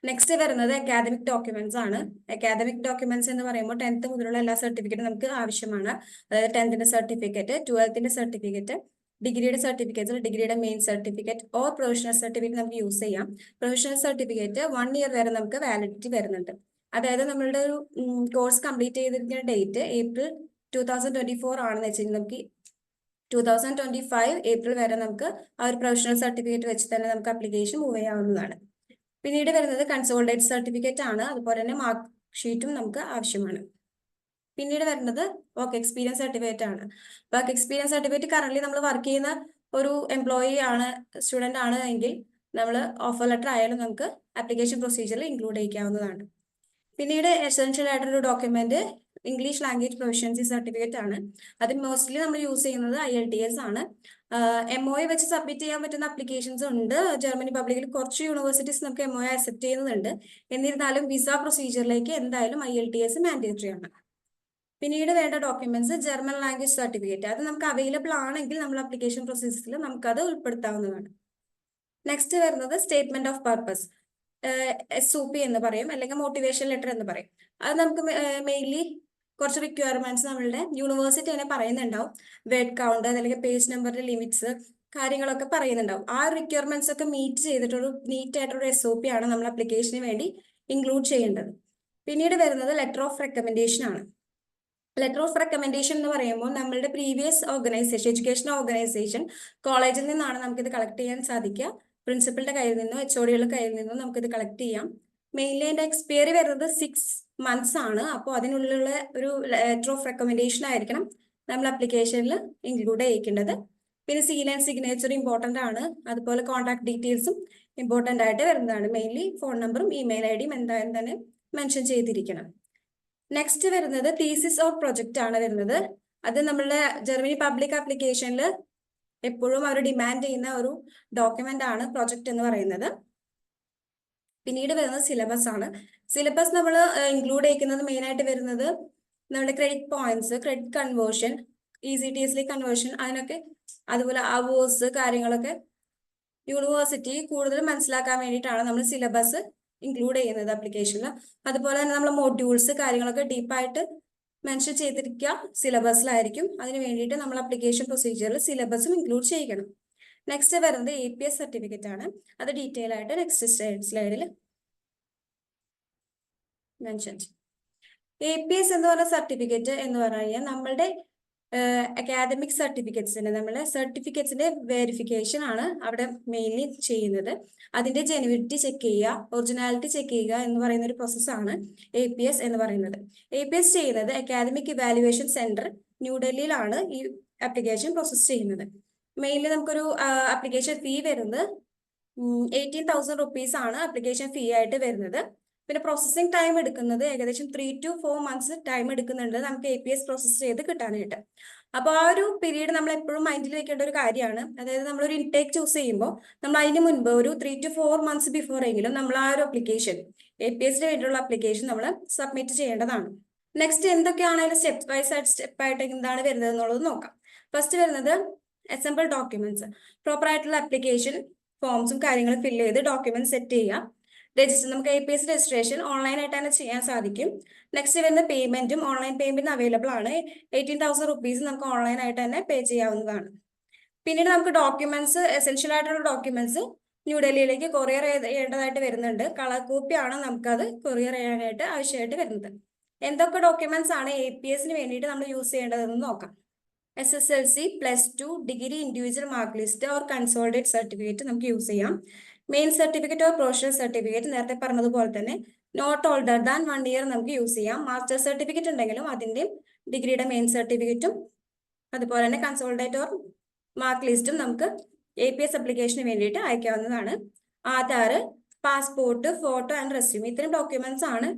Speaker 2: നെക്സ്റ്റ് വരുന്നത് അക്കാദമിക് ഡോക്യുമെന്റ്സ് ആണ്. അക്കാദമിക് ഡോക്യുമെന്റ്സ് എന്ന് പറയുമ്പോൾ 10th മുതലുള്ള എല്ലാ സർട്ടിഫിക്കറ്റും നമുക്ക് ആവശ്യമാണ്. അതായത് 10th സർട്ടിഫിക്കറ്റ്, 12th സർട്ടിഫിക്കറ്റ്, ഡിഗ്രിയുടെ സർട്ടിഫിക്കറ്റ്, ഡിഗ്രിയുടെ main certificate or professional certificate നമുക്ക് യൂസ് ചെയ്യാം. പ്രൊഫഷണൽ സർട്ടിഫിക്കറ്റ് 1 year വരെ നമുക്ക് വാലിഡിറ്റി വരുന്നുണ്ട്. അതായത് നമ്മളുടെ ഒരു കോഴ്സ് കംപ്ലീറ്റ് ചെയ്തിരിക്കുന്ന ഡേറ്റ് April 2024 ആണെന്ന് വെച്ചാൽ നമുക്ക് 2025 April വരെ നമുക്ക് ആ ഒരു പ്രൊഫഷണൽ സർട്ടിഫിക്കറ്റ് വെച്ച് തന്നെ നമുക്ക് അപ്ലിക്കേഷൻ മൂവ് ചെയ്യാവുന്നതാണ്. പിന്നീട് വരുന്നത് കൺസോളിഡേറ്റ് സർട്ടിഫിക്കറ്റ് ആണ്. അതുപോലെ തന്നെ മാർക്ക് ഷീറ്റും നമുക്ക് ആവശ്യമാണ്. പിന്നീട് വരുന്നത് വർക്ക് എക്സ്പീരിയൻസ് സർട്ടിഫിക്കറ്റ് ആണ്. വർക്ക് എക്സ്പീരിയൻസ് സർട്ടിഫിക്കറ്റ് കറന്റ് നമ്മൾ വർക്ക് ചെയ്യുന്ന ഒരു എംപ്ലോയി ആണ്, സ്റ്റുഡന്റ് ആണ് എങ്കിൽ നമ്മൾ ഓഫർ ലെറ്റർ ആയാലും നമുക്ക് ആപ്ലിക്കേഷൻ പ്രൊസീജിയറിൽ ഇൻക്ലൂഡ് ചെയ്യിക്കാവുന്നതാണ്. പിന്നീട് എസെൻഷ്യൽ ആയിട്ടൊരു document English language proficiency certificate ആണ്. അത് മോസ്റ്റ്ലി നമ്മൾ യൂസ് ചെയ്യുന്നത് IELTS ആണ്. MOA വെച്ച് സബ്മിറ്റ് ചെയ്യാൻ പറ്റുന്ന അപ്ലിക്കേഷൻസ് ഉണ്ട്. ജർമ്മനി പബ്ലിക്കിൽ കുറച്ച് യൂണിവേഴ്സിറ്റീസ് നമുക്ക് MOA അക്സെപ്റ്റ് ചെയ്യുന്നുണ്ട്. എന്നിരുന്നാലും വിസ പ്രൊസീജിയറിലേക്ക് എന്തായാലും IELTS മാൻഡേറ്ററി ആണ്. പിന്നീട് വേണ്ട ഡോക്യുമെന്റ്സ് ജർമ്മൻ ലാംഗ്വേജ് സർട്ടിഫിക്കറ്റ്. അത് നമുക്ക് അവൈലബിൾ ആണെങ്കിൽ നമ്മൾ അപ്ലിക്കേഷൻ പ്രോസസ്സിൽ നമുക്കത് ഉൾപ്പെടുത്താവുന്നതാണ്. നെക്സ്റ്റ് വരുന്നത് സ്റ്റേറ്റ്മെന്റ് ഓഫ് പർപ്പസ്, SOP എന്ന് പറയും, അല്ലെങ്കിൽ മോട്ടിവേഷൻ ലെറ്റർ എന്ന് പറയും. അത് നമുക്ക് മെയിൻലി കുറച്ച് റിക്വയർമെന്റ്സ് നമ്മളുടെ യൂണിവേഴ്സിറ്റി തന്നെ പറയുന്നുണ്ടാവും. വേർഡ് കൗണ്ട് അല്ലെങ്കിൽ പേജ് നമ്പറിന്റെ ലിമിറ്റ്സ് കാര്യങ്ങളൊക്കെ പറയുന്നുണ്ടാവും. ആ റിക്വയർമെന്റ്സ് ഒക്കെ മീറ്റ് ചെയ്തിട്ടൊരു നീറ്റ് ആയിട്ടൊരു SOP ആണ് നമ്മൾ അപ്ലിക്കേഷന് വേണ്ടി ഇൻക്ലൂഡ് ചെയ്യേണ്ടത്. പിന്നീട് വരുന്നത് ലെറ്റർ ഓഫ് റെക്കമെൻഡേഷൻ ആണ്. ലെറ്റർ ഓഫ് റെക്കമെൻഡേഷൻ എന്ന് പറയുമ്പോൾ നമ്മളുടെ പ്രീവിയസ് ഓർഗനൈസേഷൻ, എഡ്യൂക്കേഷൻ ഓർഗനൈസേഷൻ, കോളേജിൽ നിന്നാണ് നമുക്കിത് കളക്ട് ചെയ്യാൻ സാധിക്കുക. പ്രിൻസിപ്പലിന്റെ കയ്യിൽ നിന്നോ HODകളുടെ കയ്യിൽ നിന്നോ നമുക്കിത് കളക്ട് ചെയ്യാം. മെയിൻലി അതിന്റെ എക്സ്പയറി വരുന്നത് 6 months ആണ്. അപ്പോൾ അതിനുള്ളിലുള്ള ഒരു ലെറ്റർ ഓഫ് റെക്കമെൻഡേഷൻ ആയിരിക്കണം നമ്മൾ അപ്ലിക്കേഷനിൽ ഇൻക്ലൂഡ് ചെയ്യിക്കേണ്ടത്. പിന്നെ സീൽ ആൻഡ് സിഗ്നേച്ചർ ഇമ്പോർട്ടന്റ് ആണ്. അതുപോലെ കോൺടാക്ട് ഡീറ്റെയിൽസും ഇമ്പോർട്ടന്റ് ആയിട്ട് വരുന്നതാണ്. മെയിൻലി ഫോൺ നമ്പറും ഇമെയിൽ IDയും എന്തായാലും തന്നെ മെൻഷൻ ചെയ്തിരിക്കണം. നെക്സ്റ്റ് വരുന്നത് തീസിസ് ഓർ പ്രൊജക്റ്റ് ആണ് വരുന്നത്. അത് നമ്മളുടെ ജർമ്മനി പബ്ലിക് ആപ്ലിക്കേഷനിൽ എപ്പോഴും അവർ ഡിമാൻഡ് ചെയ്യുന്ന ഒരു ഡോക്യുമെന്റ് ആണ് പ്രൊജക്റ്റ് എന്ന് പറയുന്നത്. പിന്നീട് വരുന്നത് സിലബസ് ആണ്. സിലബസ് നമ്മൾ ഇൻക്ലൂഡ് ചെയ്യിക്കുന്നത് മെയിൻ ആയിട്ട് വരുന്നത് നമ്മുടെ credit points, credit conversion, ECTS conversion, അതിനൊക്കെ അതുപോലെ അവേഴ്സ് കാര്യങ്ങളൊക്കെ യൂണിവേഴ്സിറ്റി കൂടുതൽ മനസ്സിലാക്കാൻ വേണ്ടിയിട്ടാണ് നമ്മൾ സിലബസ് ഇൻക്ലൂഡ് ചെയ്യുന്നത് അപ്ലിക്കേഷനിൽ. അതുപോലെ തന്നെ നമ്മൾ മോഡ്യൂൾസ് കാര്യങ്ങളൊക്കെ ഡീപ്പായിട്ട് മെൻഷൻ ചെയ്തിരിക്കുക സിലബസിലായിരിക്കും. അതിന് വേണ്ടിയിട്ട് നമ്മൾ അപ്ലിക്കേഷൻ പ്രൊസീജിയറിൽ സിലബസും ഇൻക്ലൂഡ് ചെയ്യണം. നെക്സ്റ്റ് വരുന്നത് APS സർട്ടിഫിക്കറ്റ് ആണ്. അത് ഡീറ്റെയിൽ ആയിട്ട് നെക്സ്റ്റ് സ്ലൈഡിൽ മെൻഷൻ ചെയ്യും. APS എന്ന് പറഞ്ഞ സർട്ടിഫിക്കറ്റ് എന്ന് പറഞ്ഞു കഴിഞ്ഞാൽ നമ്മളുടെ അക്കാദമിക് സർട്ടിഫിക്കറ്റ്സിന്റെ നമ്മളെ സർട്ടിഫിക്കറ്റ്സിന്റെ വെരിഫിക്കേഷൻ ആണ് അവിടെ മെയിൻലി ചെയ്യുന്നത്. അതിന്റെ ജെനുവിനിറ്റി ചെക്ക് ചെയ്യുക, ഒറിജിനാലിറ്റി ചെക്ക് ചെയ്യുക എന്ന് പറയുന്ന ഒരു പ്രോസസ്സാണ് APS എന്ന് പറയുന്നത്. APS ചെയ്യുന്നത് അക്കാദമിക് ഇവാലുവേഷൻ സെന്റർ ന്യൂഡൽഹിയിലാണ് ഈ ആപ്ലിക്കേഷൻ പ്രോസസ് ചെയ്യുന്നത്. മെയിൻലി നമുക്കൊരു ആപ്ലിക്കേഷൻ ഫീ വരുന്നത് 18,000 rupees ആണ് ആപ്ലിക്കേഷൻ ഫീ ആയിട്ട് വരുന്നത്. പിന്നെ പ്രോസസ്സിംഗ് ടൈം എടുക്കുന്നത് ഏകദേശം 3 to 4 months ടൈം എടുക്കുന്നുണ്ട് നമുക്ക് APS പ്രോസസ് ചെയ്ത് കിട്ടാനായിട്ട്. അപ്പോൾ ആ ഒരു പീരീഡ് നമ്മൾ എപ്പോഴും മൈൻഡിൽ വെക്കേണ്ട ഒരു കാര്യമാണ്. അതായത് നമ്മളൊരു ഇൻടേക്ക് ചൂസ് ചെയ്യുമ്പോൾ നമ്മൾ അതിന് മുൻപ് ഒരു 3 to 4 months ബിഫോർ എങ്കിലും നമ്മൾ ആ ഒരു അപ്ലിക്കേഷൻ APSന് വേണ്ടിയുള്ള അപ്ലിക്കേഷൻ നമ്മൾ സബ്മിറ്റ് ചെയ്യേണ്ടതാണ്. നെക്സ്റ്റ് എന്തൊക്കെയാണ് അതിൽ സ്റ്റെപ്പ് ആയിട്ട് എന്താണ് വരുന്നത് എന്നുള്ളത് നോക്കാം. ഫസ്റ്റ് വരുന്നത് അസംബിൾ ഡോക്യുമെന്റ്സ്, പ്രോപ്പർ ആയിട്ടുള്ള അപ്ലിക്കേഷൻ ഫോംസും കാര്യങ്ങളും ഫില്ല് ചെയ്ത് ഡോക്യുമെന്റ് സെറ്റ് ചെയ്യുക. രജിസ്റ്റർ നമുക്ക് APS രജിസ്ട്രേഷൻ ഓൺലൈൻ ആയിട്ട് തന്നെ ചെയ്യാൻ സാധിക്കും. നെക്സ്റ്റ് വരുന്ന പേയ്മെന്റും ഓൺലൈൻ പേയ്മെന്റ് അവൈലബിൾ ആണ്. 18,000 rupees നമുക്ക് ഓൺലൈൻ ആയിട്ട് തന്നെ പേ ചെയ്യാവുന്നതാണ്. പിന്നീട് നമുക്ക് ഡോക്യുമെന്റ്സ്, എസെൻഷ്യൽ ആയിട്ടുള്ള ഡോക്യുമെന്റ്സ് ന്യൂഡൽഹിയിലേക്ക് കൊറിയർ ചെയ്യേണ്ടതായിട്ട് വരുന്നുണ്ട്. കളർ കോപ്പിയാണ് നമുക്കത് കൊറിയർ ചെയ്യാനായിട്ട് ആവശ്യമായിട്ട് വരുന്നത്. എന്തൊക്കെ ഡോക്യുമെന്റ്സ് ആണ് APSന് വേണ്ടിയിട്ട് നമ്മൾ യൂസ് ചെയ്യേണ്ടതെന്ന് നോക്കാം. SSLC, +2, degree, individual mark list or consolidate certificate നമുക്ക് യൂസ് ചെയ്യാം. Main certificate or professional certificate നേരത്തെ പറഞ്ഞതുപോലെ തന്നെ നോട്ട് ഓൾഡർ ദാൻ 1 year നമുക്ക് യൂസ് ചെയ്യാം. മാസ്റ്റർ സർട്ടിഫിക്കറ്റ് ഉണ്ടെങ്കിലും അതിൻ്റെയും ഡിഗ്രിയുടെ മെയിൻ സർട്ടിഫിക്കറ്റും അതുപോലെ തന്നെ കൺസോളിഡേറ്റ് ഓർ മാർക്ക് ലിസ്റ്റും നമുക്ക് APS അപ്ലിക്കേഷന് വേണ്ടിയിട്ട് അയക്കാവുന്നതാണ്. Aadhaar, passport, photo and resume, ഇത്തരം ഡോക്യുമെന്റ്സ് ആണ്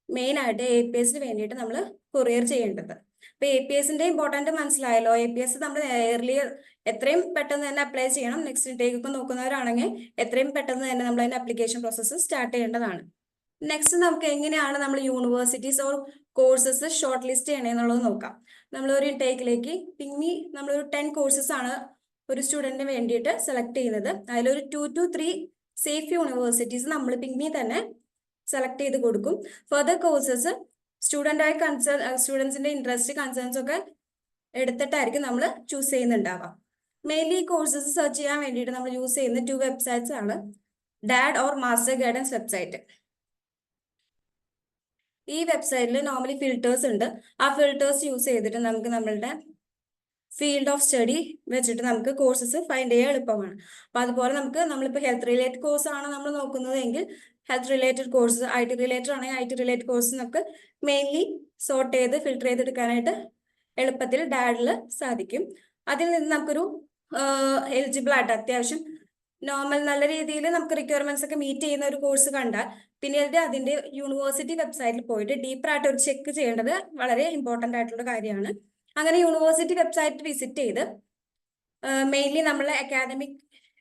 Speaker 2: മെയിൻ ആയിട്ട് APSന് വേണ്ടിയിട്ട് നമ്മൾ കൊറിയർ ചെയ്യേണ്ടത്. അപ്പൊ APSന്റെ ഇമ്പോർട്ടന്റ് മനസ്സിലായല്ലോ. APS നമ്മൾ എയർലിയർ എത്രയും പെട്ടെന്ന് തന്നെ അപ്ലൈ ചെയ്യണം. നെക്സ്റ്റ് ഇൻടേക്ക് ഒക്കെ നോക്കുന്നവരാണെങ്കിൽ എത്രയും പെട്ടെന്ന് തന്നെ നമ്മൾ അതിന്റെ അപ്ലിക്കേഷൻ പ്രോസസ്സ് സ്റ്റാർട്ട് ചെയ്യേണ്ടതാണ്. നെക്സ്റ്റ് നമുക്ക് എങ്ങനെയാണ് നമ്മൾ universities or courses short list ചെയ്യണമെന്നുള്ളത് നോക്കാം. നമ്മൾ ഒരു ഇൻടേക്കിലേക്ക് പിന്നെ നമ്മളൊരു 10 courses ആണ് ഒരു സ്റ്റുഡന്റിന് വേണ്ടിയിട്ട് സെലക്ട് ചെയ്യുന്നത്. അതിലൊരു 2 to 3 സേഫ് യൂണിവേഴ്സിറ്റീസ് നമ്മൾ പിന്നെ തന്നെ സെലക്ട് ചെയ്ത് കൊടുക്കും. ഫർദർ കോഴ്സസ് സ്റ്റുഡൻസിന്റെ ഇൻട്രസ്റ്റ് കൺസേൺസ് ഒക്കെ എടുത്തിട്ടായിരിക്കും നമ്മൾ ചൂസ് ചെയ്യുന്നുണ്ടാവാം. മെയിൻലി ഈ കോഴ്സസ് സെർച്ച് ചെയ്യാൻ വേണ്ടിയിട്ട് നമ്മൾ യൂസ് ചെയ്യുന്ന 2 വെബ്സൈറ്റ്സ് ആണ് dad or master guidance website. ഈ വെബ്സൈറ്റിൽ നോർമലി ഫിൽറ്റേഴ്സ് ഉണ്ട്. ആ ഫിൽറ്റേഴ്സ് യൂസ് ചെയ്തിട്ട് നമുക്ക് നമ്മളുടെ ഫീൽഡ് ഓഫ് സ്റ്റഡി വെച്ചിട്ട് നമുക്ക് കോഴ്സസ് ഫൈൻഡ് ചെയ്യാൻ എളുപ്പമാണ്. അപ്പൊ അതുപോലെ നമ്മളിപ്പോൾ ഹെൽത്ത് റിലേറ്റഡ് കോഴ്സ് ആണ് നമ്മൾ നോക്കുന്നത് എങ്കിൽ health related course, IT related ആണെങ്കിൽ IT റിലേറ്റഡ് കോഴ്സ് നമുക്ക് മെയിൻലി സോർട്ട് ചെയ്ത് ഫിൽട്ടർ ചെയ്തെടുക്കാനായിട്ട് എളുപ്പത്തിൽ ഡാഡിൽ സാധിക്കും. അതിൽ നിന്ന് നമുക്കൊരു എലിജിബിൾ ആയിട്ട് അത്യാവശ്യം നോർമൽ നല്ല രീതിയിൽ നമുക്ക് റിക്വയർമെന്റ്സ് ഒക്കെ മീറ്റ് ചെയ്യുന്ന ഒരു കോഴ്സ് കണ്ടാൽ പിന്നീട് അതിന്റെ യൂണിവേഴ്സിറ്റി വെബ്സൈറ്റിൽ പോയിട്ട് ഡീപ്പറായിട്ട് ഒരു ചെക്ക് ചെയ്യേണ്ടത് വളരെ ഇമ്പോർട്ടന്റ് ആയിട്ടുള്ള കാര്യമാണ്. അങ്ങനെ യൂണിവേഴ്സിറ്റി വെബ്സൈറ്റ് വിസിറ്റ് ചെയ്ത് മെയിൻലി നമ്മളെ അക്കാദമിക്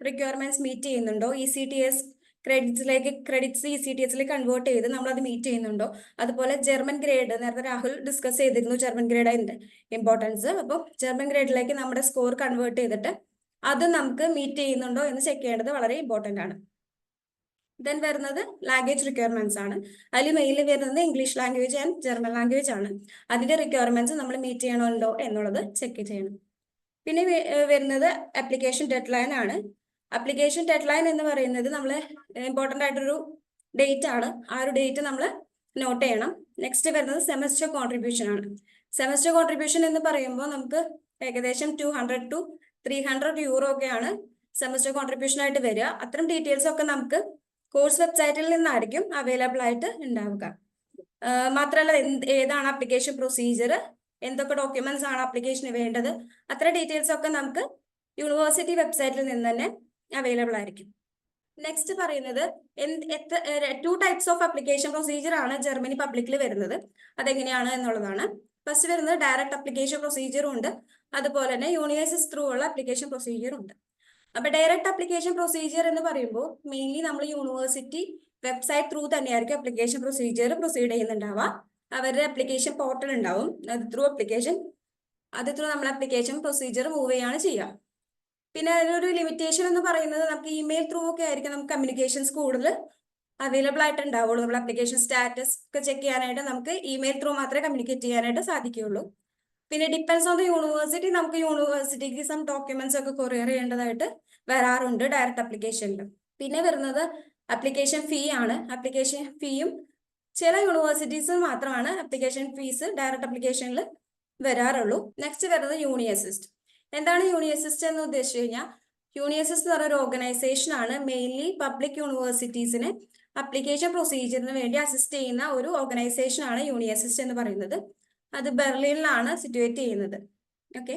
Speaker 2: റിക്വയർമെന്റ്സ് മീറ്റ് ചെയ്യുന്നുണ്ടോ, ECTS ക്രെഡിറ്റ്സ് ECTSലേക്ക് കൺവേർട്ട് ചെയ്ത് നമ്മളത് മീറ്റ് ചെയ്യുന്നുണ്ടോ, അതുപോലെ ജർമ്മൻ ഗ്രേഡ് നേരത്തെ രാഹുൽ ഡിസ്കസ് ചെയ്തിരുന്നു ജർമ്മൻ ഗ്രേഡ് അതിന്റെ ഇമ്പോർട്ടൻസ്. അപ്പോൾ ജർമ്മൻ ഗ്രേഡിലേക്ക് നമ്മുടെ സ്കോർ കൺവേർട്ട് ചെയ്തിട്ട് അത് നമുക്ക് മീറ്റ് ചെയ്യുന്നുണ്ടോ എന്ന് ചെക്ക് ചെയ്യേണ്ടത് വളരെ ഇമ്പോർട്ടന്റ് ആണ്. ദെൻ വരുന്നത് ലാംഗ്വേജ് റിക്വയർമെന്റ്സ് ആണ്. അതിൽ മെയിൻലി വരുന്നത് English language and German language ആണ്. അതിന്റെ റിക്വയർമെന്റ്സ് നമ്മൾ മീറ്റ് ചെയ്യണമല്ലോ എന്നുള്ളത് ചെക്ക് ചെയ്യണം. പിന്നെ വരുന്നത് ആപ്ലിക്കേഷൻ ഡെഡ് ലൈൻ ആണ്. ആപ്ലിക്കേഷൻ ഡെഡ് ലൈൻ എന്ന് പറയുന്നത് നമ്മൾ ഇമ്പോർട്ടന്റ് ആയിട്ടൊരു ഡേറ്റ് ആണ്. ആ ഒരു ഡേറ്റ് നമ്മൾ നോട്ട് ചെയ്യണം. നെക്സ്റ്റ് വരുന്നത് സെമസ്റ്റർ കോൺട്രിബ്യൂഷൻ ആണ്. സെമസ്റ്റർ കോൺട്രിബ്യൂഷൻ എന്ന് പറയുമ്പോൾ നമുക്ക് ഏകദേശം 200 to 300 euro ഒക്കെയാണ് സെമസ്റ്റർ കോൺട്രിബ്യൂഷൻ ആയിട്ട് വരിക. അത്തരം ഡീറ്റെയിൽസ് ഒക്കെ നമുക്ക് കോഴ്സ് വെബ്സൈറ്റിൽ നിന്നായിരിക്കും അവൈലബിൾ ആയിട്ട് ഉണ്ടാവുക. മാത്രമല്ല ഏതാണ് ആപ്ലിക്കേഷൻ പ്രൊസീജിയർ, എന്തൊക്കെ ഡോക്യുമെന്റ്സ് ആണ് ആപ്ലിക്കേഷന് വേണ്ടത്, അത്ര ഡീറ്റെയിൽസ് ഒക്കെ നമുക്ക് യൂണിവേഴ്സിറ്റി വെബ്സൈറ്റിൽ നിന്ന് തന്നെ അവൈലബിൾ ആയിരിക്കും. നെക്സ്റ്റ് പറയുന്നത് 2 ടൈപ്സ് ഓഫ് ആപ്ലിക്കേഷൻ പ്രൊസീജിയർ ആണ് ജർമ്മനി പബ്ലിക്കിൽ വരുന്നത്. അതെങ്ങനെയാണ് എന്നുള്ളതാണ്. ഫസ്റ്റ് വരുന്നത് ഡയറക്റ്റ് ആപ്ലിക്കേഷൻ പ്രൊസീജിയറും ഉണ്ട്, അതുപോലെ തന്നെ യൂണിവേഴ്സിറ്റി ത്രൂ ഉള്ള ആപ്ലിക്കേഷൻ പ്രൊസീജിയറും ഉണ്ട്. അപ്പൊ ഡയറക്റ്റ് ആപ്ലിക്കേഷൻ പ്രൊസീജിയർ എന്ന് പറയുമ്പോൾ മെയിൻലി നമ്മൾ യൂണിവേഴ്സിറ്റി വെബ്സൈറ്റ് ത്രൂ തന്നെയായിരിക്കും ആപ്ലിക്കേഷൻ പ്രൊസീജിയർ പ്രൊസീഡ് ചെയ്യുന്നുണ്ടാവുക. അവരുടെ ആപ്ലിക്കേഷൻ പോർട്ടൽ ഉണ്ടാവും, അത് ത്രൂ നമ്മൾ ആപ്ലിക്കേഷൻ പ്രൊസീജിയർ മൂവ് ചെയ്യാണ് ചെയ്യുക. പിന്നെ അതിനൊരു ലിമിറ്റേഷൻ എന്ന് പറയുന്നത് നമുക്ക് ഇമെയിൽ ത്രൂ ഒക്കെ ആയിരിക്കും നമുക്ക് കമ്മ്യൂണിക്കേഷൻസ് കൂടുതൽ അവൈലബിൾ ആയിട്ട് ഉണ്ടാവുള്ളൂ. നമ്മൾ ആപ്ലിക്കേഷൻ സ്റ്റാറ്റസ് ഒക്കെ ചെക്ക് ചെയ്യാനായിട്ട് നമുക്ക് ഇമെയിൽ ത്രൂ മാത്രമേ കമ്മ്യൂണിക്കേറ്റ് ചെയ്യാനായിട്ട് സാധിക്കുകയുള്ളൂ. പിന്നെ ഡിപ്പെൻസ് ഓൺ ദ യൂണിവേഴ്സിറ്റി, നമുക്ക് യൂണിവേഴ്സിറ്റിക്ക് സം ഡോക്യുമെന്റ്സ് ഒക്കെ കൊറിയർ ചെയ്യേണ്ടതായിട്ട് വരാറുണ്ട് ഡയറക്റ്റ് ആപ്ലിക്കേഷനിൽ. പിന്നെ വരുന്നത് ആപ്ലിക്കേഷൻ ഫീ ആണ്. ആപ്ലിക്കേഷൻ ഫീയും ചില യൂണിവേഴ്സിറ്റീസിൽ മാത്രമാണ് ആപ്ലിക്കേഷൻ ഫീസ് ഡയറക്റ്റ് ആപ്ലിക്കേഷനിൽ വരാറുള്ളൂ. നെക്സ്റ്റ് വരുന്നത് യൂണിയസിസ്റ്റ്. എന്താണ് യൂണിയസിസ്റ്റ് എന്ന് ഉദ്ദേശിച്ചു കഴിഞ്ഞാൽ, യൂണിയസിസ്റ്റ് എന്ന് പറയുന്ന ഒരു ഓർഗനൈസേഷൻ ആണ്. മെയിൻലി പബ്ലിക് യൂണിവേഴ്സിറ്റീസിന് ആപ്ലിക്കേഷൻ പ്രൊസീജിയറിന് വേണ്ടി അസിസ്റ്റ് ചെയ്യുന്ന ഒരു ഓർഗനൈസേഷൻ ആണ് യൂണിയസിസ്റ്റ് എന്ന് പറയുന്നത്. അത് ബെർലിനിലാണ് സിറ്റുവേറ്റ് ചെയ്യുന്നത്. ഓക്കെ,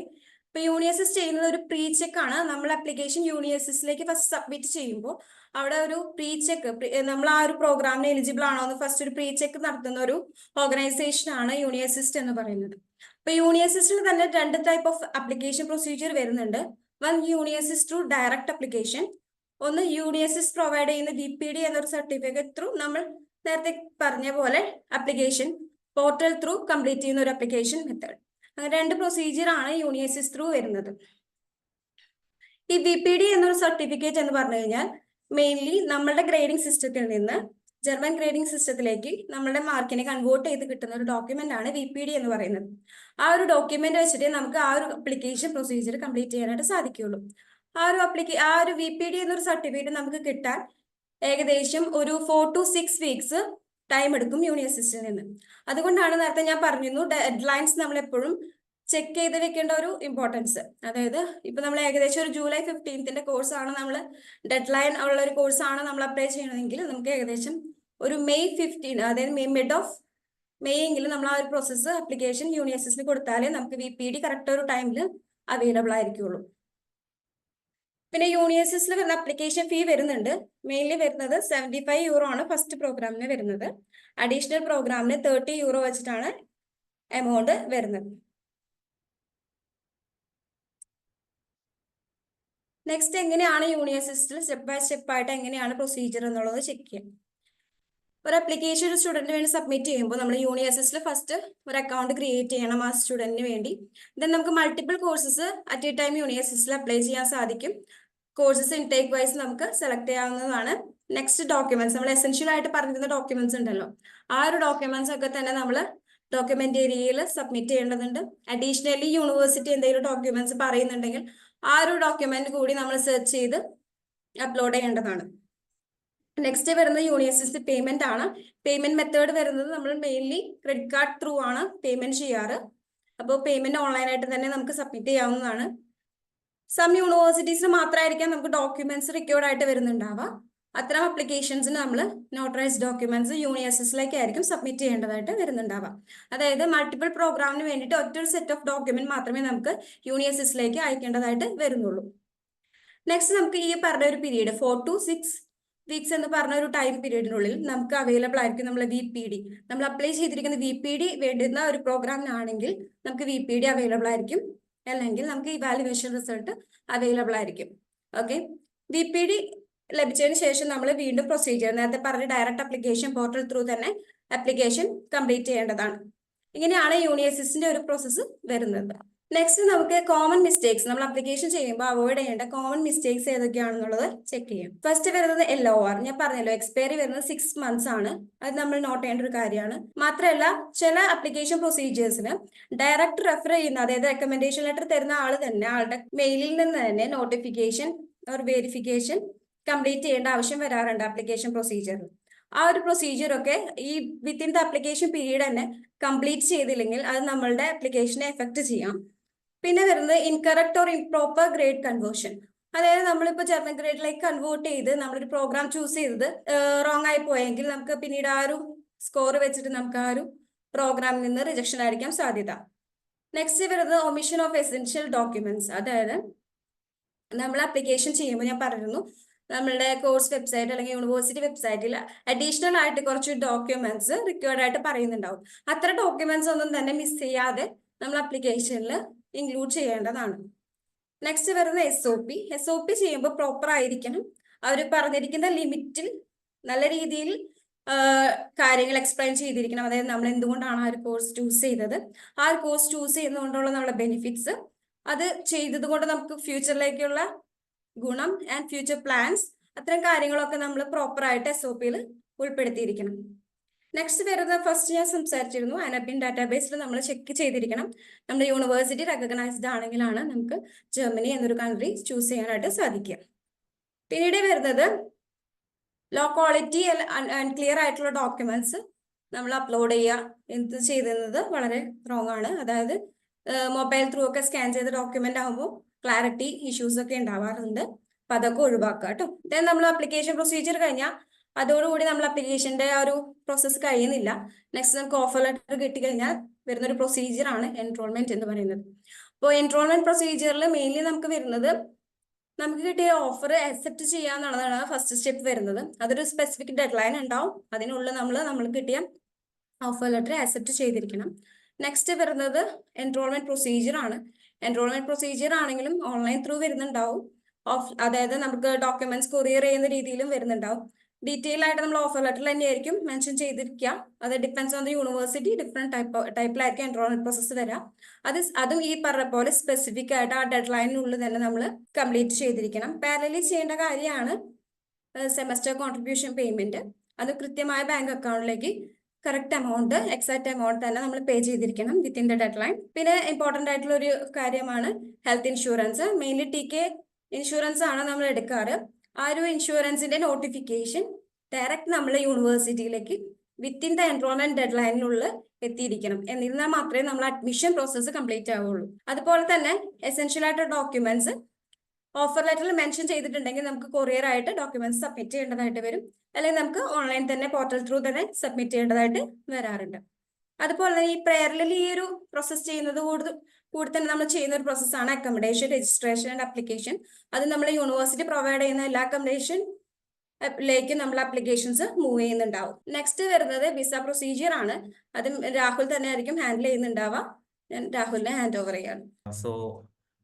Speaker 2: ഇപ്പൊ യൂണിയസിസ്റ്റ് ചെയ്യുന്നത് ഒരു പ്രീ ചെക്ക് ആണ്. നമ്മൾ ആപ്ലിക്കേഷൻ യൂണിയസിസ്റ്റിലേക്ക് ഫസ്റ്റ് സബ്മിറ്റ് ചെയ്യുമ്പോൾ അവിടെ ഒരു പ്രീ ചെക്ക്, നമ്മൾ ആ ഒരു പ്രോഗ്രാമിന് എലിജിബിൾ ആണോ എന്ന് ഫസ്റ്റ് ഒരു പ്രീ ചെക്ക് നടത്തുന്ന ഒരു ഓർഗനൈസേഷൻ ആണ് യൂണിയസിസ്റ്റ് എന്ന് പറയുന്നത്. ഇപ്പൊ യൂണിയസിസ്റ്റിന് തന്നെ 2 ടൈപ്പ് ഓഫ് ആപ്ലിക്കേഷൻ പ്രൊസീജിയർ വരുന്നുണ്ട്. വൺ യൂണിയസിസ്റ്റ് ത്രൂ ഡയറക്റ്റ് ആപ്ലിക്കേഷൻ, ഒന്ന് യൂണിയസിസ്റ്റ് പ്രൊവൈഡ് ചെയ്യുന്ന VPD എന്നൊരു സർട്ടിഫിക്കറ്റ് ത്രൂ നമ്മൾ നേരത്തെ പറഞ്ഞ പോലെ ആപ്ലിക്കേഷൻ പോർട്ടൽ ത്രൂ കംപ്ലീറ്റ് ചെയ്യുന്ന ഒരു ആപ്ലിക്കേഷൻ മെത്തേഡ്. അങ്ങനെ 2 പ്രൊസീജിയർ ആണ് യൂണിയസിസ്റ്റ് ത്രൂ വരുന്നത്. ഈ VPD എന്നൊരു സർട്ടിഫിക്കറ്റ് എന്ന് പറഞ്ഞു കഴിഞ്ഞാൽ മെയിൻലി നമ്മളുടെ ഗ്രേഡിംഗ് സിസ്റ്റത്തിൽ നിന്ന് ജർമ്മൻ ഗ്രേഡിംഗ് സിസ്റ്റത്തിലേക്ക് നമ്മളുടെ മാർക്കിനെ കൺവേർട്ട് ചെയ്ത് കിട്ടുന്ന ഒരു ഡോക്യുമെന്റ് ആണ് VPD എന്ന് പറയുന്നത്. ആ ഒരു ഡോക്യുമെന്റ് വെച്ചിട്ട് നമുക്ക് ആ ഒരു ആപ്ലിക്കേഷൻ പ്രൊസീജിയർ കംപ്ലീറ്റ് ചെയ്യാനായിട്ട് സാധിക്കുകയുള്ളൂ. ആ ഒരു VPD എന്നൊരു സർട്ടിഫിക്കറ്റ് നമുക്ക് കിട്ടാൻ ഏകദേശം ഒരു 4 to 6 weeks ടൈം എടുക്കും യൂണിയസിസ്റ്റിൽ നിന്ന്. അതുകൊണ്ടാണ് നേരത്തെ ഞാൻ പറഞ്ഞിരുന്നു ഡെഡ് ലൈൻസ് നമ്മൾ എപ്പോഴും ചെക്ക് ചെയ്ത് വെക്കേണ്ട ഒരു ഇമ്പോർട്ടൻസ്. അതായത് ഇപ്പൊ നമ്മൾ ഏകദേശം ഒരു ജൂലൈ 15th കോഴ്സ് ആണ് നമ്മൾ ഡെഡ് ലൈൻ ഉള്ള ഒരു കോഴ്സ് ആണ് നമ്മൾ അപ്ലൈ ചെയ്യണമെങ്കിൽ നമുക്ക് ഏകദേശം ഒരു മെയ് 15, അതായത് മിഡ് ഓഫ് മെയ് എങ്കിലും നമ്മൾ ആ ഒരു പ്രോസസ്സ് ആപ്ലിക്കേഷൻ യൂണിയസിന് കൊടുത്താലേ നമുക്ക് VPD കറക്റ്റ് ഒരു ടൈമിൽ അവൈലബിൾ ആയിരിക്കുള്ളൂ. പിന്നെ യൂണിയസിൽ വരുന്ന ആപ്ലിക്കേഷൻ ഫീ വരുന്നുണ്ട്. മെയിൻലി വരുന്നത് 75 euro ആണ് ഫസ്റ്റ് പ്രോഗ്രാമിന് വരുന്നത്. അഡീഷണൽ പ്രോഗ്രാമിന് 30 euro വെച്ചിട്ടാണ് എമൗണ്ട് വരുന്നത്. നെക്സ്റ്റ് എങ്ങനെയാണ് യൂണിയസിസ്റ്റിൽ സ്റ്റെപ്പ് ബൈ സ്റ്റെപ്പ് ആയിട്ട് എങ്ങനെയാണ് പ്രൊസീജിയർ എന്നുള്ളത് ചെക്ക് ചെയ്യാം. ഒരു ആപ്ലിക്കേഷൻ ഒരു സ്റ്റുഡന്റിന് വേണ്ടി സബ്മിറ്റ് ചെയ്യുമ്പോൾ നമ്മൾ യൂണിയസിസ്റ്റിൽ ഫസ്റ്റ് ഒരു അക്കൗണ്ട് ക്രിയേറ്റ് ചെയ്യണം ആ സ്റ്റുഡന്റിന് വേണ്ടി. ദെൻ നമുക്ക് multiple courses at a time യൂണിയസിസ്റ്റിൽ അപ്ലൈ ചെയ്യാൻ സാധിക്കും. കോഴ്സസ് ഇൻടേക്ക് വൈസ് നമുക്ക് സെലക്ട് ചെയ്യാവുന്നതാണ്. നെക്സ്റ്റ് ഡോക്യുമെന്റ്സ്, നമ്മൾ എസെൻഷ്യൽ ആയിട്ട് പറഞ്ഞിരുന്ന ഡോക്യുമെന്റ്സ് ഉണ്ടല്ലോ, ആ ഒരു ഡോക്യുമെന്റ്സ് ഒക്കെ തന്നെ നമ്മൾ ഡോക്യുമെന്റ് ഏരിയയിൽ സബ്മിറ്റ് ചെയ്യേണ്ടതുണ്ട്. അഡീഷണലി യൂണിവേഴ്സിറ്റി എന്തെങ്കിലും ഡോക്യുമെന്റ്സ് പറയുന്നുണ്ടെങ്കിൽ ആ ഒരു ഡോക്യുമെന്റ് കൂടി നമ്മൾ സെർച്ച് ചെയ്ത് അപ്ലോഡ് ചെയ്യേണ്ടതാണ്. നെക്സ്റ്റ് വരുന്നത് യൂണിവേഴ്സിറ്റി പേയ്മെന്റ് ആണ്. പേയ്മെന്റ് മെത്തേഡ് വരുന്നത് നമ്മൾ മെയിൻലി ക്രെഡിറ്റ് കാർഡ് ത്രൂ ആണ് പേയ്മെന്റ് ചെയ്യാറ്. അപ്പോൾ പേയ്മെന്റ് ഓൺലൈനായിട്ട് തന്നെ നമുക്ക് സബ്മിറ്റ് ചെയ്യാവുന്നതാണ്. സം യൂണിവേഴ്സിറ്റീസിന് മാത്രമായിരിക്കാം നമുക്ക് ഡോക്യുമെന്റ്സ് റിക്വയർഡ് ആയിട്ട് വരുന്നുണ്ടാവുക. അത്തരം അപ്ലിക്കേഷൻസിന് നമ്മൾ നോട്ടറൈസ് ഡോക്യുമെന്റ്സ് യൂണിവേഴ്സിറ്റിയിലേക്കായിരിക്കും സബ്മിറ്റ് ചെയ്യേണ്ടതായിട്ട് വരുന്നുണ്ടാവുക. അതായത് മൾട്ടിപ്പിൾ പ്രോഗ്രാമിന് വേണ്ടിയിട്ട് ഒറ്റൊരു സെറ്റ് ഓഫ് ഡോക്യുമെന്റ് മാത്രമേ നമുക്ക് യൂണിവേഴ്സിറ്റിയിലേക്ക് അയക്കേണ്ടതായിട്ട് വരുന്നുള്ളൂ. നെക്സ്റ്റ് നമുക്ക് ഈ പറഞ്ഞ ഒരു പീരീഡ് 4 to 6 വീക്സ് എന്ന് പറഞ്ഞ ഒരു ടൈം പീരീഡിനുള്ളിൽ നമുക്ക് അവൈലബിൾ ആയിരിക്കും നമ്മൾ VPD. നമ്മൾ അപ്ലൈ ചെയ്തിരിക്കുന്ന VPD വേണ്ടുന്ന ഒരു പ്രോഗ്രാമിനാണെങ്കിൽ നമുക്ക് VPD അവൈലബിൾ ആയിരിക്കും, അല്ലെങ്കിൽ നമുക്ക് ഇവാലുവേഷൻ റിസൾട്ട് അവൈലബിൾ ആയിരിക്കും. ഓക്കെ, VPD ലഭിച്ചതിന് ശേഷം നമ്മൾ വീണ്ടും പ്രൊസീജിയർ നേരത്തെ പറഞ്ഞ ഡയറക്റ്റ് അപ്ലിക്കേഷൻ പോർട്ടൽ ത്രൂ തന്നെ ആപ്ലിക്കേഷൻ കംപ്ലീറ്റ് ചെയ്യേണ്ടതാണ്. ഇങ്ങനെയാണ് യൂണിവേഴ്സിറ്റിന്റെ ഒരു പ്രോസസ്സ് വരുന്നത്. നെക്സ്റ്റ് നമുക്ക് കോമൺ മിസ്റ്റേക്സ്, നമ്മൾ അപ്ലിക്കേഷൻ ചെയ്യുമ്പോൾ അവോയ്ഡ് ചെയ്യേണ്ട കോമൺ മിസ്റ്റേക്സ് ഏതൊക്കെയാണെന്നുള്ളത് ചെക്ക് ചെയ്യാം. ഫസ്റ്റ് വരുന്നത് LOR. ഞാൻ പറഞ്ഞല്ലോ എക്സ്പയറി വരുന്നത് 6 months ആണ്. അത് നമ്മൾ നോട്ട് ചെയ്യേണ്ട ഒരു കാര്യമാണ്. മാത്രമല്ല ചില അപ്ലിക്കേഷൻ പ്രൊസീജിയേഴ്സിന് ഡയറക്റ്റ് റെഫർ ചെയ്യുന്ന, അതായത് റെക്കമെൻഡേഷൻ ലെറ്റർ തരുന്ന ആൾ തന്നെ ആളുടെ മെയിലിൽ നിന്ന് തന്നെ നോട്ടിഫിക്കേഷൻ ഓർ വെരിഫിക്കേഷൻ കംപ്ലീറ്റ് ചെയ്യേണ്ട ആവശ്യം വരാറുണ്ട് ആപ്ലിക്കേഷൻ പ്രൊസീജിയറിൽ. ആ ഒരു പ്രൊസീജിയർ ഒക്കെ ഈ വിത്തിൻ ദ ആപ്ലിക്കേഷൻ പീരീഡ് തന്നെ കംപ്ലീറ്റ് ചെയ്തില്ലെങ്കിൽ അത് നമ്മളുടെ ആപ്ലിക്കേഷനെ എഫക്ട് ചെയ്യാം. പിന്നെ വരുന്നത് incorrect or improper grade conversion. അതായത് നമ്മളിപ്പോൾ ജർമ്മൻ ഗ്രേഡിലേക്ക് കൺവേർട്ട് ചെയ്ത് നമ്മളൊരു പ്രോഗ്രാം ചൂസ് ചെയ്തത് റോങ് ആയി പോയെങ്കിൽ നമുക്ക് പിന്നീട് ആ ഒരു സ്കോർ വെച്ചിട്ട് നമുക്ക് ആ ഒരു പ്രോഗ്രാമിൽ നിന്ന് റിജക്ഷൻ ആയിരിക്കാം സാധ്യത. നെക്സ്റ്റ് വരുന്നത് ഒമിഷൻ ഓഫ് എസെൻഷ്യൽ ഡോക്യുമെന്റ്സ്. അതായത് നമ്മൾ ആപ്ലിക്കേഷൻ ചെയ്യുമ്പോൾ ഞാൻ പറഞ്ഞിരുന്നു നമ്മളുടെ കോഴ്സ് വെബ്സൈറ്റ് അല്ലെങ്കിൽ യൂണിവേഴ്സിറ്റി വെബ്സൈറ്റിൽ അഡീഷണൽ ആയിട്ട് കുറച്ച് ഡോക്യുമെന്റ്സ് റിക്വയർഡ് ആയിട്ട് പറയുന്നുണ്ടാവും. അത്ര ഡോക്യുമെന്റ്സ് ഒന്നും തന്നെ മിസ് ചെയ്യാതെ നമ്മൾ ആപ്ലിക്കേഷനിൽ ഇൻക്ലൂഡ് ചെയ്യേണ്ടതാണ്. നെക്സ്റ്റ് വരുന്നത് SOP ചെയ്യുമ്പോൾ പ്രോപ്പർ ആയിരിക്കണം. അവർ പറഞ്ഞിരിക്കുന്ന ലിമിറ്റിൽ നല്ല രീതിയിൽ കാര്യങ്ങൾ എക്സ്പ്ലെയിൻ ചെയ്തിരിക്കണം. അതായത് നമ്മൾ എന്തുകൊണ്ടാണ് ആ ഒരു കോഴ്സ് ചൂസ് ചെയ്തത്, ആ ഒരു കോഴ്സ് ചൂസ് ചെയ്യുന്നതുകൊണ്ടുള്ള നമ്മുടെ ബെനിഫിറ്റ്സ്, അത് ചെയ്തത് കൊണ്ട് നമുക്ക് ഫ്യൂച്ചറിലേക്കുള്ള ഗുണം ആൻഡ് ഫ്യൂച്ചർ പ്ലാൻസ്, അത്തരം കാര്യങ്ങളൊക്കെ നമ്മൾ പ്രോപ്പർ ആയിട്ട് SOPയിൽ ഉൾപ്പെടുത്തിയിരിക്കണം. നെക്സ്റ്റ് വരുന്നത് ഫസ്റ്റ് ഞാൻ സംസാരിച്ചിരുന്നു അനബിൻ ഡാറ്റാബേസിൽ നമ്മൾ ചെക്ക് ചെയ്തിരിക്കണം നമ്മുടെ യൂണിവേഴ്സിറ്റി റെക്കഗ്നൈസ്ഡ് ആണെങ്കിലാണ് നമുക്ക് ജർമ്മനി എന്നൊരു കൺട്രി ചൂസ് ചെയ്യാനായിട്ട് സാധിക്കുക. പിന്നീട് വരുന്നത് ലോ ക്വാളിറ്റി ആൻഡ് ക്ലിയർ ആയിട്ടുള്ള ഡോക്യുമെന്റ്സ് നമ്മൾ അപ്ലോഡ് ചെയ്യുക. എന്ത് ചെയ്തിരുന്നത് വളരെ റോങ് ആണ്. അതായത് മൊബൈൽ ത്രൂ ഒക്കെ സ്കാൻ ചെയ്ത ഡോക്യുമെന്റ് ആകുമ്പോൾ ക്ലാരിറ്റി ഇഷ്യൂസ് ഒക്കെ ഉണ്ടാവാറുണ്ട്. അപ്പൊ അതൊക്കെ ഒഴിവാക്കുക കേട്ടോ. ദെൻ നമ്മൾ ആപ്ലിക്കേഷൻ പ്രൊസീജിയർ കഴിഞ്ഞാൽ അതോടുകൂടി നമ്മൾ ആപ്ലിക്കേഷന്റെ ആ ഒരു പ്രോസസ്സ് കഴിയുന്നില്ല. നെക്സ്റ്റ് നമുക്ക് ഓഫർ ലെറ്റർ കിട്ടിക്കഴിഞ്ഞാൽ വരുന്നൊരു പ്രൊസീജിയർ ആണ് എൻറോൾമെന്റ് എന്ന് പറയുന്നത്. അപ്പോൾ എൻറോൾമെന്റ് പ്രൊസീജിയറിൽ മെയിൻലി നമുക്ക് വരുന്നത് നമുക്ക് കിട്ടിയ ഓഫർ അക്സെപ്റ്റ് ചെയ്യാന്നുള്ളതാണ് ഫസ്റ്റ് സ്റ്റെപ്പ് വരുന്നത്. അതൊരു സ്പെസിഫിക് ഡെഡ് ലൈൻ ഉണ്ടാവും, അതിനുള്ളിൽ നമ്മൾ കിട്ടിയ ഓഫർ ലെറ്റർ അക്സെപ്റ്റ് ചെയ്തിരിക്കണം. നെക്സ്റ്റ് വരുന്നത് എൻറോൾമെന്റ് പ്രൊസീജിയർ ആണ്. എൻറോൾമെന്റ് പ്രൊസീജിയർ ആണെങ്കിലും ഓൺലൈൻ ത്രൂ വരുന്നുണ്ടാവും, അതായത് നമുക്ക് ഡോക്യുമെന്റ്സ് കൊറിയർ ചെയ്യുന്ന രീതിയിലും വരുന്നുണ്ടാവും. ഡീറ്റെയിൽ ആയിട്ട് നമ്മൾ ഓഫർ ലെറ്ററിൽ തന്നെയായിരിക്കും മെൻഷൻ ചെയ്തിരിക്കുക. അത് depends on the university, different ടൈപ്പിലായിരിക്കും എൻറോൾമെന്റ് പ്രോസസ്സ് വരാം. അതും ഈ പറഞ്ഞ പോലെ സ്പെസിഫിക് ആയിട്ട് ആ ഡെഡ് ലൈനിനുള്ളിൽ തന്നെ നമ്മൾ കംപ്ലീറ്റ് ചെയ്തിരിക്കണം. പാരലലി ചെയ്യേണ്ട കാര്യമാണ് സെമസ്റ്റർ കോൺട്രിബ്യൂഷൻ പേയ്മെന്റ്. അത് കൃത്യമായ ബാങ്ക് അക്കൗണ്ടിലേക്ക് കറക്റ്റ് എമൗണ്ട്, എക്സാക്ട് എമൗണ്ട് തന്നെ നമ്മൾ പേ ചെയ്തിരിക്കണം വിത്തിൻ ദ ഡെഡ് ലൈൻ. പിന്നെ ഇമ്പോർട്ടന്റ് ആയിട്ടുള്ള ഒരു കാര്യമാണ് health insurance. Mainly TK insurance ആണ് നമ്മൾ എടുക്കാറ്. ആ ഒരു ഇൻഷുറൻസിന്റെ നോട്ടിഫിക്കേഷൻ ഡയറക്റ്റ് നമ്മളെ യൂണിവേഴ്സിറ്റിയിലേക്ക് വിത്തിൻ ദ എൻറോൾമെന്റ് ഡെഡ് ലൈനിനുള്ളിൽ എത്തിയിരിക്കണം. എന്നിരുന്നാൽ മാത്രമേ നമ്മൾ അഡ്മിഷൻ പ്രോസസ്സ് കംപ്ലീറ്റ് ആവുള്ളൂ. അതുപോലെ തന്നെ എസെൻഷ്യൽ ആയിട്ട് ഡോക്യുമെന്റ്സ് ഓഫർ ലെറ്ററിൽ മെൻഷൻ ചെയ്തിട്ടുണ്ടെങ്കിൽ നമുക്ക് കൊറിയർ ആയിട്ട് ഡോക്യുമെന്റ്സ് സബ്മിറ്റ് ചെയ്യേണ്ടതായിട്ട് വരും, അല്ലെങ്കിൽ നമുക്ക് ഓൺലൈൻ തന്നെ പോർട്ടൽ ത്രൂ തന്നെ സബ്മിറ്റ് ചെയ്യേണ്ടതായിട്ട് വരാറുണ്ട്. അതുപോലെ തന്നെ ഈ പ്രയറിൽ ഈ ഒരു പ്രോസസ് ചെയ്യുന്നത് കൂടി തന്നെ നമ്മൾ ചെയ്യുന്ന ഒരു പ്രോസസ്സാണ് അക്കോമഡേഷൻ, രജിസ്ട്രേഷൻ ആൻഡ് ആപ്ലിക്കേഷൻ. അത് നമ്മൾ യൂണിവേഴ്സിറ്റി പ്രൊവൈഡ് ചെയ്യുന്ന എല്ലാ അക്കോമഡേഷനിലേക്ക് നമ്മൾ ആപ്ലിക്കേഷൻസ് മൂവ് ചെയ്യുന്നുണ്ടാവും. നെക്സ്റ്റ് വരുന്നത് വിസ പ്രൊസീജിയർ ആണ്. അതും രാഹുൽ തന്നെ ആയിരിക്കും ഹാൻഡിൽ ചെയ്യുന്നുണ്ടാവുക. ഞാൻ രാഹുലിനെ ഹാൻഡ് ഓവർ ചെയ്യാണ്.
Speaker 1: സോ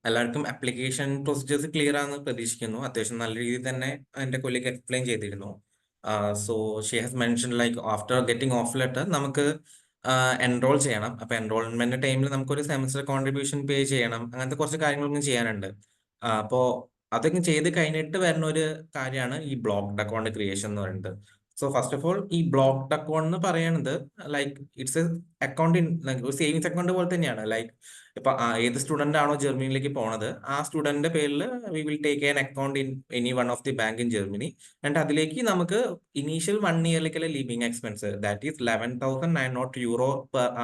Speaker 1: എല്ലാവർക്കും ആപ്ലിക്കേഷൻ പ്രൊസീജിയേഴ്സ് ക്ലിയർ ആണെന്ന് പ്രതീക്ഷിക്കുന്നു. അത്യാവശ്യം നല്ല രീതിയിൽ തന്നെ എൻ്റെ കൊല്ലീഗ് എക്സ്പ്ലെയിൻ ചെയ്തിരുന്നു. So she has mention like after getting off letter നമുക്ക് എൻറോൾ ചെയ്യണം. അപ്പൊ എൻറോൾമെന്റ് ടൈമിൽ നമുക്കൊരു സെമസ്റ്റർ കോൺട്രിബ്യൂഷൻ പേ ചെയ്യണം. അങ്ങനത്തെ കുറച്ച് കാര്യങ്ങളൊന്നും ചെയ്യാനുണ്ട്. അപ്പോൾ അതൊക്കെ ചെയ്ത് കഴിഞ്ഞിട്ട് വരുന്ന ഒരു കാര്യമാണ് ഈ ബ്ലോക്ക്ഡ് അക്കൗണ്ട് ക്രിയേഷൻ എന്ന് പറയുന്നത്. സോ ഫസ്റ്റ് ഓഫ് ഓൾ ഈ ബ്ലോക്ക്ഡ് അക്കൗണ്ട് എന്ന് പറയുന്നത് like it's A account in ഒരു സേവിങ്സ് അക്കൗണ്ട് പോലെ തന്നെയാണ്. ലൈക്ക് ഇപ്പൊ ഏത് സ്റ്റുഡന്റ് ആണോ ജർമ്മനിയിലേക്ക് പോണത് ആ സ്റ്റുഡന്റിന്റെ പേരിൽ we will take an account in any one of the bank in Germany. And അതിലേക്ക് നമുക്ക് ഇനീഷ്യൽ 1 ഇയറിലേക്കുള്ള ലിവിങ് എക്സ്പെൻസ് ദാറ്റ് ഈസ് €11,900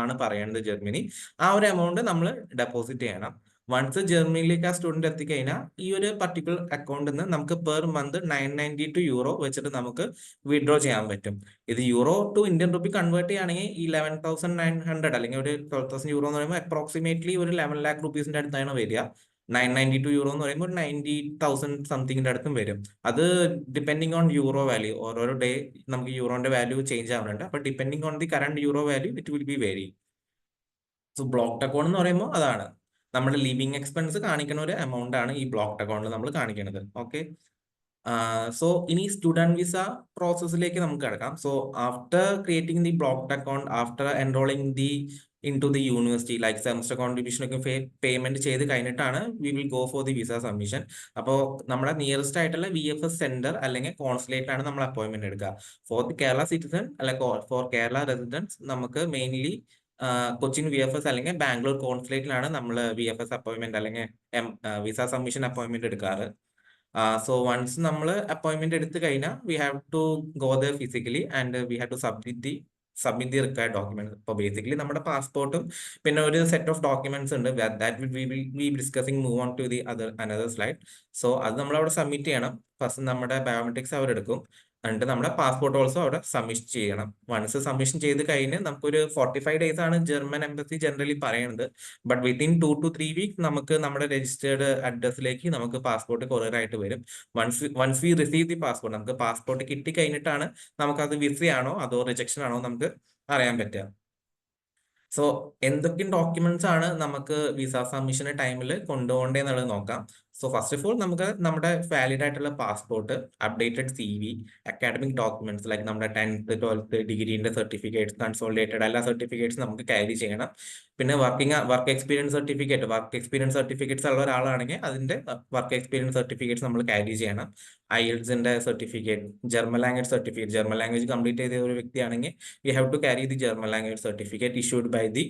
Speaker 1: ആണ് പറയുന്നത് ജർമ്മനി. ആ ഒരു എമൗണ്ട് നമ്മൾ ഡെപ്പോസിറ്റ് ചെയ്യണം. വൺസ് ജർമ്മനിയിലേക്ക് ആ സ്റ്റുഡന്റ് എത്തിക്കഴിഞ്ഞാൽ ഈ ഒരു പർട്ടിക്കുലർ അക്കൗണ്ടിൽ നിന്ന് നമുക്ക് പെർ മന്ത് €992 വെച്ചിട്ട് നമുക്ക് വിഡ്രോ ചെയ്യാൻ പറ്റും. ഇത് euro to Indian rupee convert ചെയ്യുകയാണെങ്കിൽ ഈ 11,900 അല്ലെങ്കിൽ ഒരു €12,000 എന്ന് പറയുമ്പോൾ അപ്രോക്സിമേറ്റ്ലി ഒരു 11 lakh റുപ്പീസിന്റെ അടുത്താണ് വരിക. €992 എന്ന് പറയുമ്പോൾ 90,000 സംതിങ്ങിന്റെ അടുത്തും വരും. അത് ഡിപ്പെൻഡിങ് ഓൺ യൂറോ വാല്യൂ, ഓരോ ഡേ നമുക്ക് യൂറോന്റെ വാല്യൂ ചേഞ്ച് ആവുന്നുണ്ട്. അപ്പൊ depending on the current euro value it will be vary. So blocked account എന്ന് പറയുമ്പോൾ അതാണ് നമ്മുടെ ലിവിങ് എക്സ്പെൻസ് കാണിക്കുന്ന ഒരു എമൗണ്ട് ആണ് ഈ ബ്ലോക്ക്ഡ് അക്കൗണ്ടിൽ നമ്മൾ കാണിക്കുന്നത്. ഓക്കെ, സോ ഇനി സ്റ്റുഡന്റ് വിസ പ്രോസസ്സിലേക്ക് നമുക്ക് കിടക്കാം. So after creating the blocked account, after enrolling the in to the university like semester contribution ഒക്കെ പേയ്മെന്റ് ചെയ്ത് കഴിഞ്ഞിട്ടാണ് we will go for the visa submission. അപ്പോൾ നമ്മുടെ നിയറസ്റ്റ് ആയിട്ടുള്ള VFS സെന്റർ അല്ലെങ്കിൽ കോൺസുലേറ്റിലാണ് നമ്മൾ അപ്പോയിന്റ്മെന്റ് എടുക്കുക. ഫോർ ദി കേരള സിറ്റിസൺ അല്ലെങ്കിൽ ഫോർ കേരള റെസിഡൻസ് നമുക്ക് മെയിൻലി കൊച്ചിൻ VFS അല്ലെങ്കിൽ ബാംഗ്ലൂർ കോൺസുലേറ്റിലാണ് നമ്മൾ VFS അപ്പോയിന്റ്മെന്റ് അല്ലെങ്കിൽ വിസ സബ്മിഷൻ അപ്പോയിന്റ്മെന്റ് എടുക്കാറ്. സോ വൺസ് നമ്മൾ അപ്പോയിന്റ്മെന്റ് എടുത്തു കഴിഞ്ഞാൽ we have to go there physically and we have to submit the required document. ഇപ്പോൾ ബേസിക്കലി നമ്മുടെ പാസ്പോർട്ടും പിന്നെ ഒരു സെറ്റ് ഓഫ് ഡോക്യുമെന്റ്സ് ഉണ്ട് that we will be discussing move on to the another slide. So അത് നമ്മൾ അവിടെ സബ്മിറ്റ് ചെയ്യണം. ഫസ്റ്റ് നമ്മുടെ ബയോമെട്രിക്സ് അവരെടുക്കും, എന്നിട്ട് നമ്മുടെ പാസ്പോർട്ട് ഓൾസോ അവിടെ സബ്മിഷൻ ചെയ്യണം. വൺസ് സബ്മിഷൻ ചെയ്ത് കഴിഞ്ഞ് നമുക്കൊരു 45 days ആണ് ജർമ്മൻ എംബസി ജനറലി പറയുന്നത്. ബട്ട് വിത്തിൻ 2 to 3 weeks നമുക്ക് നമ്മുടെ രജിസ്റ്റേർഡ് അഡ്രസ്സിലേക്ക് നമുക്ക് പാസ്പോർട്ട് കൊറിയർ ആയിട്ട് വരും. Once we receive the passport, നമുക്ക് പാസ്പോർട്ട് കിട്ടി കഴിഞ്ഞിട്ടാണ് നമുക്കത് വിസയാണോ അതോ റിജക്ഷൻ ആണോ നമുക്ക് അറിയാൻ പറ്റുക. സോ എന്തൊക്കെ ഡോക്യുമെന്റ്സ് ആണ് നമുക്ക് വിസ സബ്മിഷന്റെ ടൈമിൽ കൊണ്ടുപോകേണ്ടതെന്നുള്ളത് നോക്കാം. സോ ഫസ്റ്റ് ഓഫ് ഓൾ നമുക്ക് നമ്മുടെ വാലിഡ് ആയിട്ടുള്ള passport, updated CV, academic documents like നമ്മുടെ 10th 12th ഡിഗ്രീന്റെ സർട്ടിഫിക്കറ്റ്സ്, കൺസോളിഡേറ്റഡ് എല്ലാ സർട്ടിഫിക്കറ്റ്സ് നമുക്ക് ക്യാരി ചെയ്യണം. പിന്നെ വർക്ക് എക്സ്പീരിയൻസ് സർട്ടിഫിക്കറ്റ്സ് ഉള്ള ഒരാളാണെങ്കിൽ അതിന്റെ വർക്ക് എക്സ്പീരിയൻസ് സർട്ടിഫിക്കറ്റ്സ് നമ്മൾ ക്യാരി ചെയ്യണം. IELTSന്റെ സർട്ടിഫിക്കറ്റ്, ജർമ്മൻ ലാംഗ്വേജ് കംപ്ലീറ്റ് ചെയ്ത ഒരു വ്യക്തിയാണെങ്കിൽ we have to carry the German language certificate issued by the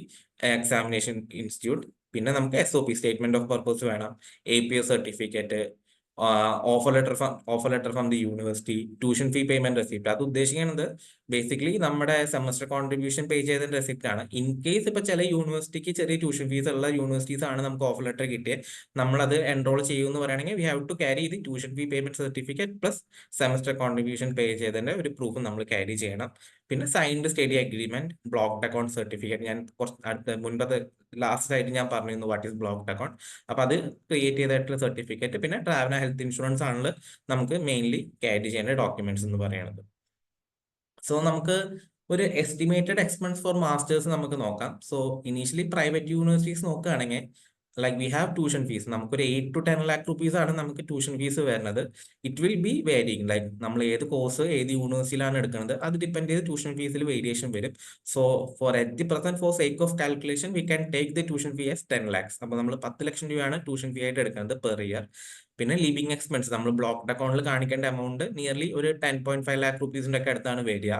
Speaker 1: examination institute. പിന്നെ നമുക്ക് SOP സ്റ്റേറ്റ്മെന്റ് ഓഫ് പർപ്പസ് വേണം, APS certificate, offer letter from the university, tuition fee payment receipt. അത് ഉദ്ദേശിക്കുന്നത് basically നമ്മുടെ semester contribution പേ ചെയ്ത receipt ആണ്. In case ഇപ്പൊ ചില യൂണിവേഴ്സിറ്റിക്ക് ചെറിയ ട്യൂഷൻ ഫീസ് ഉള്ള യൂണിവേഴ്സിറ്റീസ് ആണ് നമുക്ക് ഓഫർ ലെറ്റർ കിട്ടിയത്, നമ്മളത് എൻറോൾ ചെയ്യുമെന്ന് പറയുകയാണെങ്കിൽ we have to carry the tuition fee payment certificate plus semester contribution pay ചെയ്തതിന്റെ ഒരു പ്രൂഫ് നമ്മൾ ക്യാരി ചെയ്യണം. പിന്നെ signed study agreement, blocked account certificate. ഞാൻ കുറച്ച് മുൻപത്തെ ലാസ്റ്റ് ആയിട്ട് ഞാൻ പറഞ്ഞിരുന്നു വാട്ട് ഈസ് ബ്ലോക്ക്ഡ് അക്കൗണ്ട്. അപ്പൊ അത് ക്രിയേറ്റ് ചെയ്തിട്ടുള്ള സർട്ടിഫിക്കറ്റ്, പിന്നെ ട്രാവൽ ആൻഡ് ഹെൽത്ത് ഇൻഷുറൻസ് ആണല്ലോ നമുക്ക് മെയിൻലി ക്യാരി ചെയ്യേണ്ട ഡോക്യുമെന്റ്സ് എന്ന് പറയുന്നത്. സോ നമുക്ക് ഒരു എസ്റ്റിമേറ്റഡ് എക്സ്പെൻസ് ഫോർ മാസ്റ്റേഴ്സ് നമുക്ക് നോക്കാം. സോ ഇനീഷ്യലി പ്രൈവറ്റ് യൂണിവേഴ്സിറ്റീസ് നോക്കുകയാണെങ്കിൽ like we have tuition fees, നമുക്കൊരു 8 to 10 lakh rupees ആണ് നമുക്ക് ട്യൂഷൻ ഫീസ് വരുന്നത്. It will B varying, like നമ്മൾ ഏത് കോഴ്സ് ഏത് യൂണിവേഴ്സിറ്റിയിലാണ് എടുക്കുന്നത് അത് ഡിപ്പെൻഡ് ചെയ്ത് ട്യൂഷൻ ഫീസിൽ വേരിയേഷൻ വരും. So for sake of calculation we can take the tuition fee as 10 lakhs. അപ്പോൾ നമ്മൾ 10 ലക്ഷം രൂപയാണ് ട്യൂഷൻ ഫീ ആയിട്ട് എടുക്കുന്നത് പെർ ഇയർ. പിന്നെ ലിവിങ് എക്സ്പെൻസ് നമ്മൾ ബ്ലോക്ക്ഡ് അക്കൗണ്ടിൽ കാണിക്കേണ്ട എമൗണ്ട് നിയർലി ഒരു 10.5 lakh rupeesന്റെ ഒക്കെ അടുത്താണ് വരിക.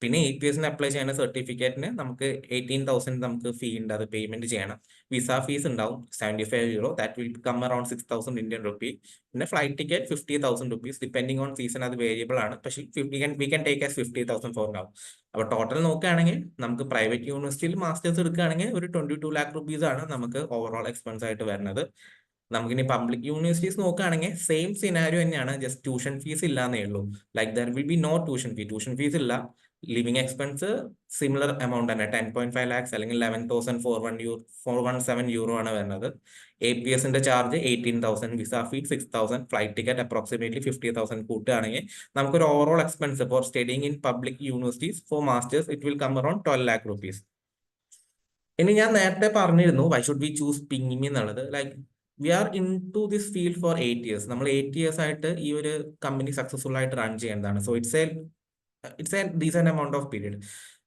Speaker 1: പിന്നെ APSന് അപ്ലൈ ചെയ്യുന്ന സർട്ടിഫിക്കറ്റിന് നമുക്ക് 18,000 നമുക്ക് ഫീ ഉണ്ട്, അത് പേയ്മെന്റ് ചെയ്യണം. വിസ ഫീസ് ഉണ്ടാവും €75, that will come around 6,000 Indian rupee. പിന്നെ flight ticket ₹50,000 depending on season, അത് വേരിയബിൾ ആണ്. പക്ഷേ we can take as 50,000 for now. അപ്പോൾ ടോട്ടൽ നോക്കുകയാണെങ്കിൽ നമുക്ക് പ്രൈവറ്റ് യൂണിവേഴ്സിറ്റിയിൽ മാസ്റ്റേഴ്സ് എടുക്കുകയാണെങ്കിൽ ഒരു 22 lakh rupees ആണ് നമുക്ക് ഓവറോൾ എക്സ്പെൻസ് ആയിട്ട് വരുന്നത്. നമുക്കിനി പബ്ലിക് യൂണിവേഴ്സിറ്റീസ് നോക്കുകയാണെങ്കിൽ സെയിം സിനാരിയോ തന്നെയാണ്, ജസ്റ്റ് ട്യൂഷൻ ഫീസ് ഇല്ലാന്നേ ഉള്ളൂ. Like there will be no tuition fees ഇല്ല. ലിവിങ് എക്സ്പെൻസ് സിമിലർ എമൗണ്ട് തന്നെ 10.5 lakhs അല്ലെങ്കിൽ €11,417 ആണ് വരുന്നത്. APSന്റെ charge 18,000, visa fee 6,000, flight ticket approximately 50,000 കൂട്ടുകയാണെങ്കിൽ നമുക്കൊരു overall expense for studying in public universities for masters it will come around 12 lakh rupees. ഇനി ഞാൻ നേരത്തെ പറഞ്ഞിരുന്നു വൈ ഷുഡ് വി ചൂസ് പിങ്ങിമി എന്നുള്ളത്. Like we are into this field for 8 years. നമ്മൾ 8 years ആയിട്ട് ഈ ഒരു കമ്പനി സക്സസ്ഫുൾ ആയിട്ട് റൺ ചെയ്യേണ്ടതാണ്. So it's a decent amount of period.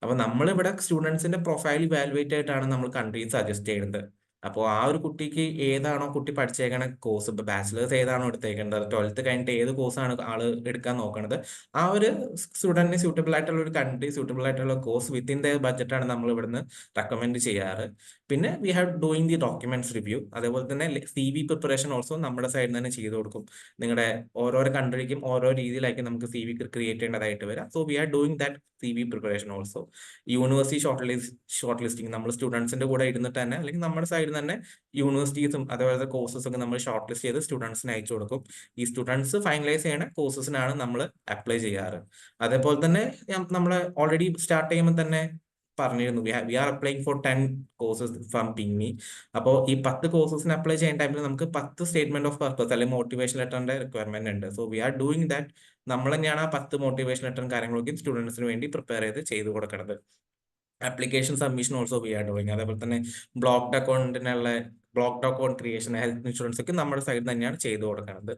Speaker 1: അപ്പൊ നമ്മളിവിടെ സ്റ്റുഡൻസിന്റെ പ്രൊഫൈൽ വാലുവേറ്റ് ആയിട്ടാണ് നമ്മൾ കൺട്രീസ് സജസ്റ്റ് ചെയ്യുന്നത്. അപ്പോൾ ആ ഒരു കുട്ടിക്ക് ഏതാണോ കുട്ടി പഠിച്ചേക്കണ കോഴ്സ്, ഇപ്പൊ ബാച്ചിലേഴ്സ് ഏതാണോ എടുത്തേക്കേണ്ടത്, 12th കഴിഞ്ഞിട്ട് ഏത് കോഴ്സാണ് ആള് എടുക്കാൻ നോക്കണത്, ആ ഒരു സ്റ്റുഡന്റിന് സ്യൂട്ടബിൾ ആയിട്ടുള്ള ഒരു കൺട്രി, സ്യൂട്ടബിൾ ആയിട്ടുള്ള കോഴ്സ് വിത്തിൻ ദ ബഡ്ജറ്റാണ് നമ്മൾ ഇവിടുന്ന് റെക്കമെൻഡ് ചെയ്യാറ്. പിന്നെ we have doing the documents review, അതേപോലെ തന്നെ CV പ്രിപ്പറേഷൻ ഓൾസോ നമ്മുടെ സൈഡിൽ നിന്ന് തന്നെ ചെയ്തു കൊടുക്കും. നിങ്ങളുടെ ഓരോരോ കൺട്രിക്കും ഓരോ രീതിയിലായിരിക്കും നമുക്ക് CV ക്രിയേറ്റ് ചെയ്യേണ്ടതായിട്ട് വരാം. So we are doing that CV preparation also. University short listing നമ്മൾ സ്റ്റുഡൻസിന്റെ കൂടെ ഇരുന്നിട്ട് തന്നെ, അല്ലെങ്കിൽ നമ്മുടെ സൈഡിൽ തന്നെ യൂണിവേഴ്സിറ്റീസും അതേപോലെ കോഴ്സസ് ഒക്കെ നമ്മൾ ഷോർട്ട് ലിസ്റ്റ് ചെയ്ത് സ്റ്റുഡൻസിന് അയച്ചു കൊടുക്കും. ഈ സ്റ്റുഡൻസ് ഫൈനലൈസ് ചെയ്യുന്ന കോഴ്സസിനാണ് നമ്മൾ അപ്ലൈ ചെയ്യാറ്. അതേപോലെ തന്നെ നമ്മൾ ഓൾറെഡി സ്റ്റാർട്ട് ചെയ്യുമ്പോൾ തന്നെ പറഞ്ഞിരുന്നു, we are applying for 10 courses from Pingme. അപ്പോൾ ഈ 10 കോഴ്സസിന് അപ്ലൈ ചെയ്യുന്ന ടൈമിൽ നമുക്ക് 10 സ്റ്റേറ്റ്മെന്റ് ഓഫ് പർപ്പസ് അല്ലെങ്കിൽ മോട്ടിവേഷൻ ലെറ്ററിന്റെ റിക്വയർമെന്റ് ഉണ്ട്. So we are doing that. നമ്മൾ തന്നെയാണ് ആ 10 മോട്ടിവേഷൻ ലെറ്ററും കാര്യങ്ങളൊക്കെ സ്റ്റുഡൻസിന് വേണ്ടി പ്രിപ്പയർ ചെയ്ത് കൊടുക്കുന്നത്. Application submission also we are doing. അതേപോലെ തന്നെ blocked account creation, health insurance ഒക്കെ നമ്മുടെ സൈഡിൽ തന്നെയാണ് ചെയ്തു കൊടുക്കുന്നത്.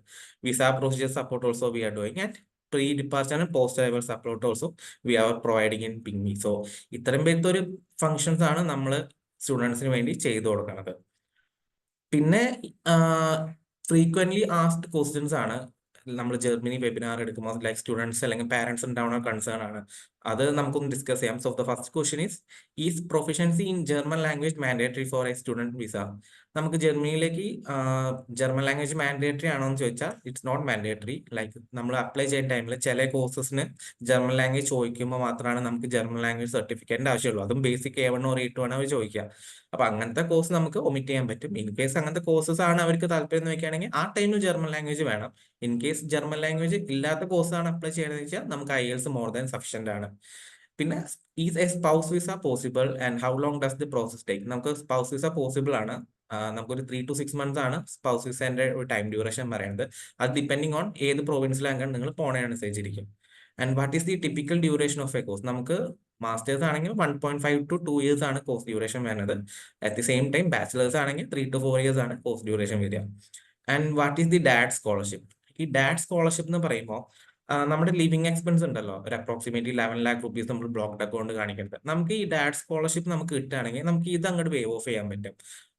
Speaker 1: Visa procedure support also we are doing. And pre departure and post arrival support also we are providing in Pingme. So ഇത്തരം പേരത്തെ ഒരു ഫങ്ഷൻസ് ആണ് നമ്മൾ സ്റ്റുഡൻസിന് വേണ്ടി ചെയ്തു കൊടുക്കുന്നത്. പിന്നെ ഫ്രീക്വന്റ്ലി ആസ്ക്ഡ് ക്വസ്റ്റ്യൻസ് ആണ് നമ്മൾ ജർമ്മനി വെബിനാർ എടുക്കുമ്പോൾ, ലൈക്ക് സ്റ്റുഡൻസ് അല്ലെങ്കിൽ പാരന്റ്സ് ഉണ്ടാവുന്ന കൺസേൺ ആണ്. അത് നമുക്കൊന്ന് ഡിസ്കസ് ചെയ്യാം. So the first question is proficiency in German language mandatory four A student visa? നമുക്ക് ജർമ്മനിയിലേക്ക് ജർമ്മൻ ലാംഗ്വേജ് മാൻഡേറ്ററി ആണോ എന്ന് ചോദിച്ചാൽ ഇറ്റ്സ് നോട്ട് മാൻഡേറ്ററി. ലൈക്ക് നമ്മൾ അപ്ലൈ ചെയ്യുന്ന ടൈമിൽ ചില കോഴ്സസിന് ജർമ്മൻ ലാംഗ്വേജ് ചോദിക്കുമ്പോൾ മാത്രമാണ് നമുക്ക് ജർമ്മൻ ലാംഗ്വേജ് സർട്ടിഫിക്കറ്റിന്റെ ആവശ്യമുള്ളൂ. അതും ബേസിക് A1 or A2 ആണ് അവർ ചോദിക്കുക. അപ്പൊ അങ്ങനത്തെ കോഴ്സ് നമുക്ക് ഒമിറ്റ് ചെയ്യാൻ പറ്റും. ഇൻ കേസ് അങ്ങനത്തെ കോഴ്സസ് ആണ് അവർക്ക് താല്പര്യം എന്ന് വെക്കുകയാണെങ്കിൽ ആ ടൈമിൽ ജർമ്മൻ ലാംഗ്വേജ് വേണം. ഇൻ കേസ് ജർമ്മൻ ലാംഗ്വേജ് ഇല്ലാത്ത കോഴ്സാണ് അപ്ലൈ ചെയ്യണമെന്ന് വെച്ചാൽ നമുക്ക് IELTS മോർ ദാൻ സഫിഷ്യന്റ് ആണ്. പിന്നെ is A spouse visa possible and how long does the process take? നമുക്ക് സ്പൗസ് വിസ പോസിബിൾ ആണ്. നമുക്കൊരു 3 to 6 months ആണ് സ്പൗസ് വിസന്റെ ഒരു ടൈം ഡ്യൂറേഷൻ പറയുന്നത്. അത് ഡിപ്പെൻഡിങ് ഓൺ ഏത് പ്രോവിൻസിലാണ് നിങ്ങൾ പോണതനുസരിച്ചിരിക്കും. And what is the typical duration of a course? നമുക്ക് മാസ്റ്റേഴ്സ് ആണെങ്കിൽ 1.5 to 2 years ആണ് കോഴ്സ് ഡ്യൂറേഷൻ വരുന്നത്. At the same time bachelors ആണെങ്കിൽ 3 to 4 years ആണ് കോഴ്സ് ഡ്യൂറേഷൻ വരിക. And what is the DAAD scholarship? ഈ ഡാഡ് സ്കോളർഷിപ്പ് എന്ന് പറയുമ്പോൾ നമ്മുടെ ലിവിങ് എക്സ്പെൻസ് ഉണ്ടല്ലോ, ഒരു അപ്രോക്സിമേറ്റ്ലി 11 lakh rupees നമ്മൾ ബ്ലോക്ക്ഡ് അക്കൗണ്ട് കാണിക്കുന്നത്. നമുക്ക് ഈ ഡാഡ് സ്കോളർഷിപ്പ് നമുക്ക് കിട്ടുകയാണെങ്കിൽ നമുക്ക് ഇത് അങ്ങോട്ട് വേവ് ഓഫ് ചെയ്യാൻ പറ്റും.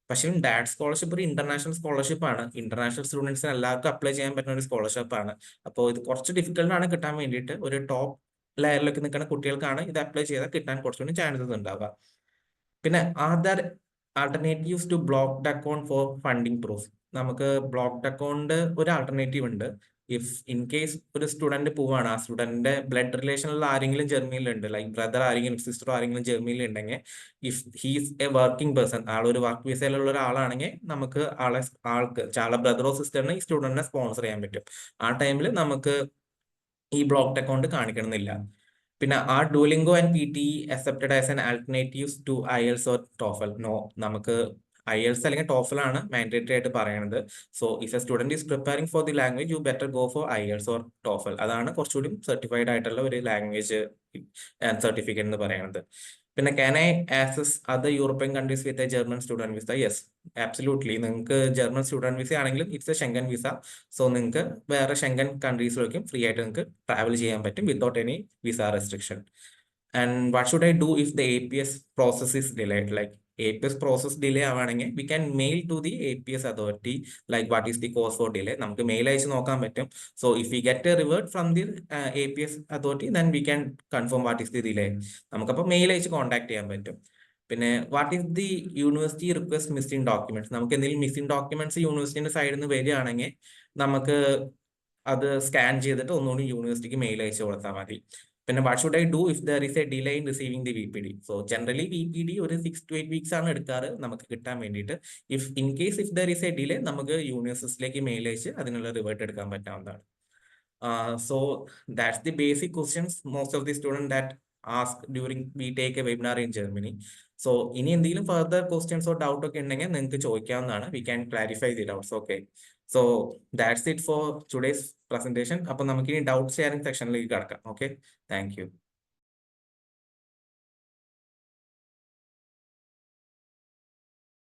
Speaker 1: പക്ഷേ ഡാഡ് സ്കോളർഷിപ്പ് ഒരു ഇന്റർനാഷണൽ സ്കോളർഷിപ്പ് ആണ്. ഇന്റർനാഷണൽ സ്റ്റുഡൻസിന് എല്ലാവർക്കും അപ്ലൈ ചെയ്യാൻ പറ്റുന്ന ഒരു സ്കോളർഷിപ്പ് ആണ്. അപ്പോൾ ഇത് കുറച്ച് ഡിഫിക്കൽട്ട് ആണ് കിട്ടാൻ വേണ്ടിയിട്ട്. ഒരു ടോപ്പ് ലെയറിലൊക്കെ നിൽക്കുന്ന കുട്ടികൾക്കാണ് ഇത് അപ്ലൈ ചെയ്താൽ കിട്ടാൻ കുറച്ചുകൂടി ചാൻസസ് ഉണ്ടാവുക. പിന്നെ are there alternatives to blocked account for funding proof? നമുക്ക് ബ്ലോക്ക്ഡ് അക്കൗണ്ട് ഒരു ആൾട്ടർനേറ്റീവ് ഉണ്ട്. ഇഫ് ഇൻ കേസ് ഒരു സ്റ്റുഡന്റ് പോവാണ്, ആ സ്റ്റുഡന്റിന്റെ ബ്ലഡ് റിലേഷനിലുള്ള ആരെങ്കിലും ജർമ്മനിയിലുണ്ട്, ലൈക്ക് ബ്രദർ ആരെങ്കിലും സിസ്റ്ററോ ആരെങ്കിലും ജർമ്മനിയിൽ ഉണ്ടെങ്കിൽ, if he's A working person, ആളൊരു വർക്ക് വിസയിലുള്ള ഒരാളാണെങ്കിൽ നമുക്ക് ആളെ ബ്രദറോ സിസ്റ്ററിനെ ഈ സ്റ്റുഡന്റിനെ സ്പോൺസർ ചെയ്യാൻ പറ്റും. ആ ടൈമിൽ നമുക്ക് ഈ ബ്ലോക്ക്ഡ് അക്കൗണ്ട് കാണിക്കണമെന്നില്ല. പിന്നെ are Duolingo and PTE accepted as an alternatives to IELTS or TOEFL? No, നമുക്ക് IELTS അല്ലെങ്കിൽ TOEFL ആണ് മാൻഡേറ്ററി ആയിട്ട് പറയുന്നത്. So if a student is preparing for the language you better go for IELTS or TOEFL. അതാണ് കുറച്ചുകൂടി certified ആയിട്ടുള്ള ഒരു language certificate എന്ന് പറയുന്നത്. പിന്നെ can I access other European countries with a German student visa? Yes, absolutely. നിങ്ങൾക്ക് German student visa ആണെങ്കിലും it's a Schengen visa. So നിങ്ങൾക്ക് വേറെ ഷെങ്കൻ കൺട്രീസിലേക്കും ഫ്രീ ആയിട്ട് നിങ്ങൾക്ക് ട്രാവൽ ചെയ്യാൻ പറ്റും without any visa restriction. And what should I do if the APS process is delayed? Like APS process delay ആവുകയാണെങ്കിൽ we can mail to the APS authority like what is the cause for delay? നമുക്ക് mail അയച്ച് നോക്കാൻ പറ്റും. So if we get a revert from the APS authority then we can confirm what is the delay. നമുക്കപ്പോൾ mail അയച്ച് contact ചെയ്യാൻ പറ്റും. പിന്നെ what is the university request missing documents? നമുക്ക് എന്തെങ്കിലും മിസ്സിംഗ് ഡോക്യുമെന്റ്സ് യൂണിവേഴ്സിറ്റിന്റെ സൈഡിൽ നിന്ന് വരികയാണെങ്കിൽ നമുക്ക് അത് സ്കാൻ ചെയ്തിട്ട് ഒന്നുകൂടി യൂണിവേഴ്സിറ്റിക്ക് മെയിൽ അയച്ചു കൊടുത്താൽ മതി. പിന്നെ what should I do if there is A delay in receiving the VPD? So generally VPD ഒരു 6 to 8 weeks ആണ് എടുക്കാറ് നമുക്ക് കിട്ടാൻ വേണ്ടിയിട്ട്. If there is A delay നമുക്ക് യൂണിവേഴ്സിറ്റിയിലേക്ക് മെയിൽ അയച്ച് അതിനുള്ള റിവേർട്ട് എടുക്കാൻ പറ്റാവുന്നതാണ്. So that's the basic questions most of the students that ask during we take a webinar in Germany. So ഇനി എന്തെങ്കിലും further questions or doubt ഒക്കെ ഉണ്ടെങ്കിൽ നിങ്ങൾക്ക് ചോദിക്കാവുന്നതാണ്. We can clarify the doubts. Okay. So that's it for today's presentation. അപ്പോൾ നമുക്ക് ഇനി doubt sharing സെക്ഷനിലേക്ക് കടക്കാം. Okay. Thank you.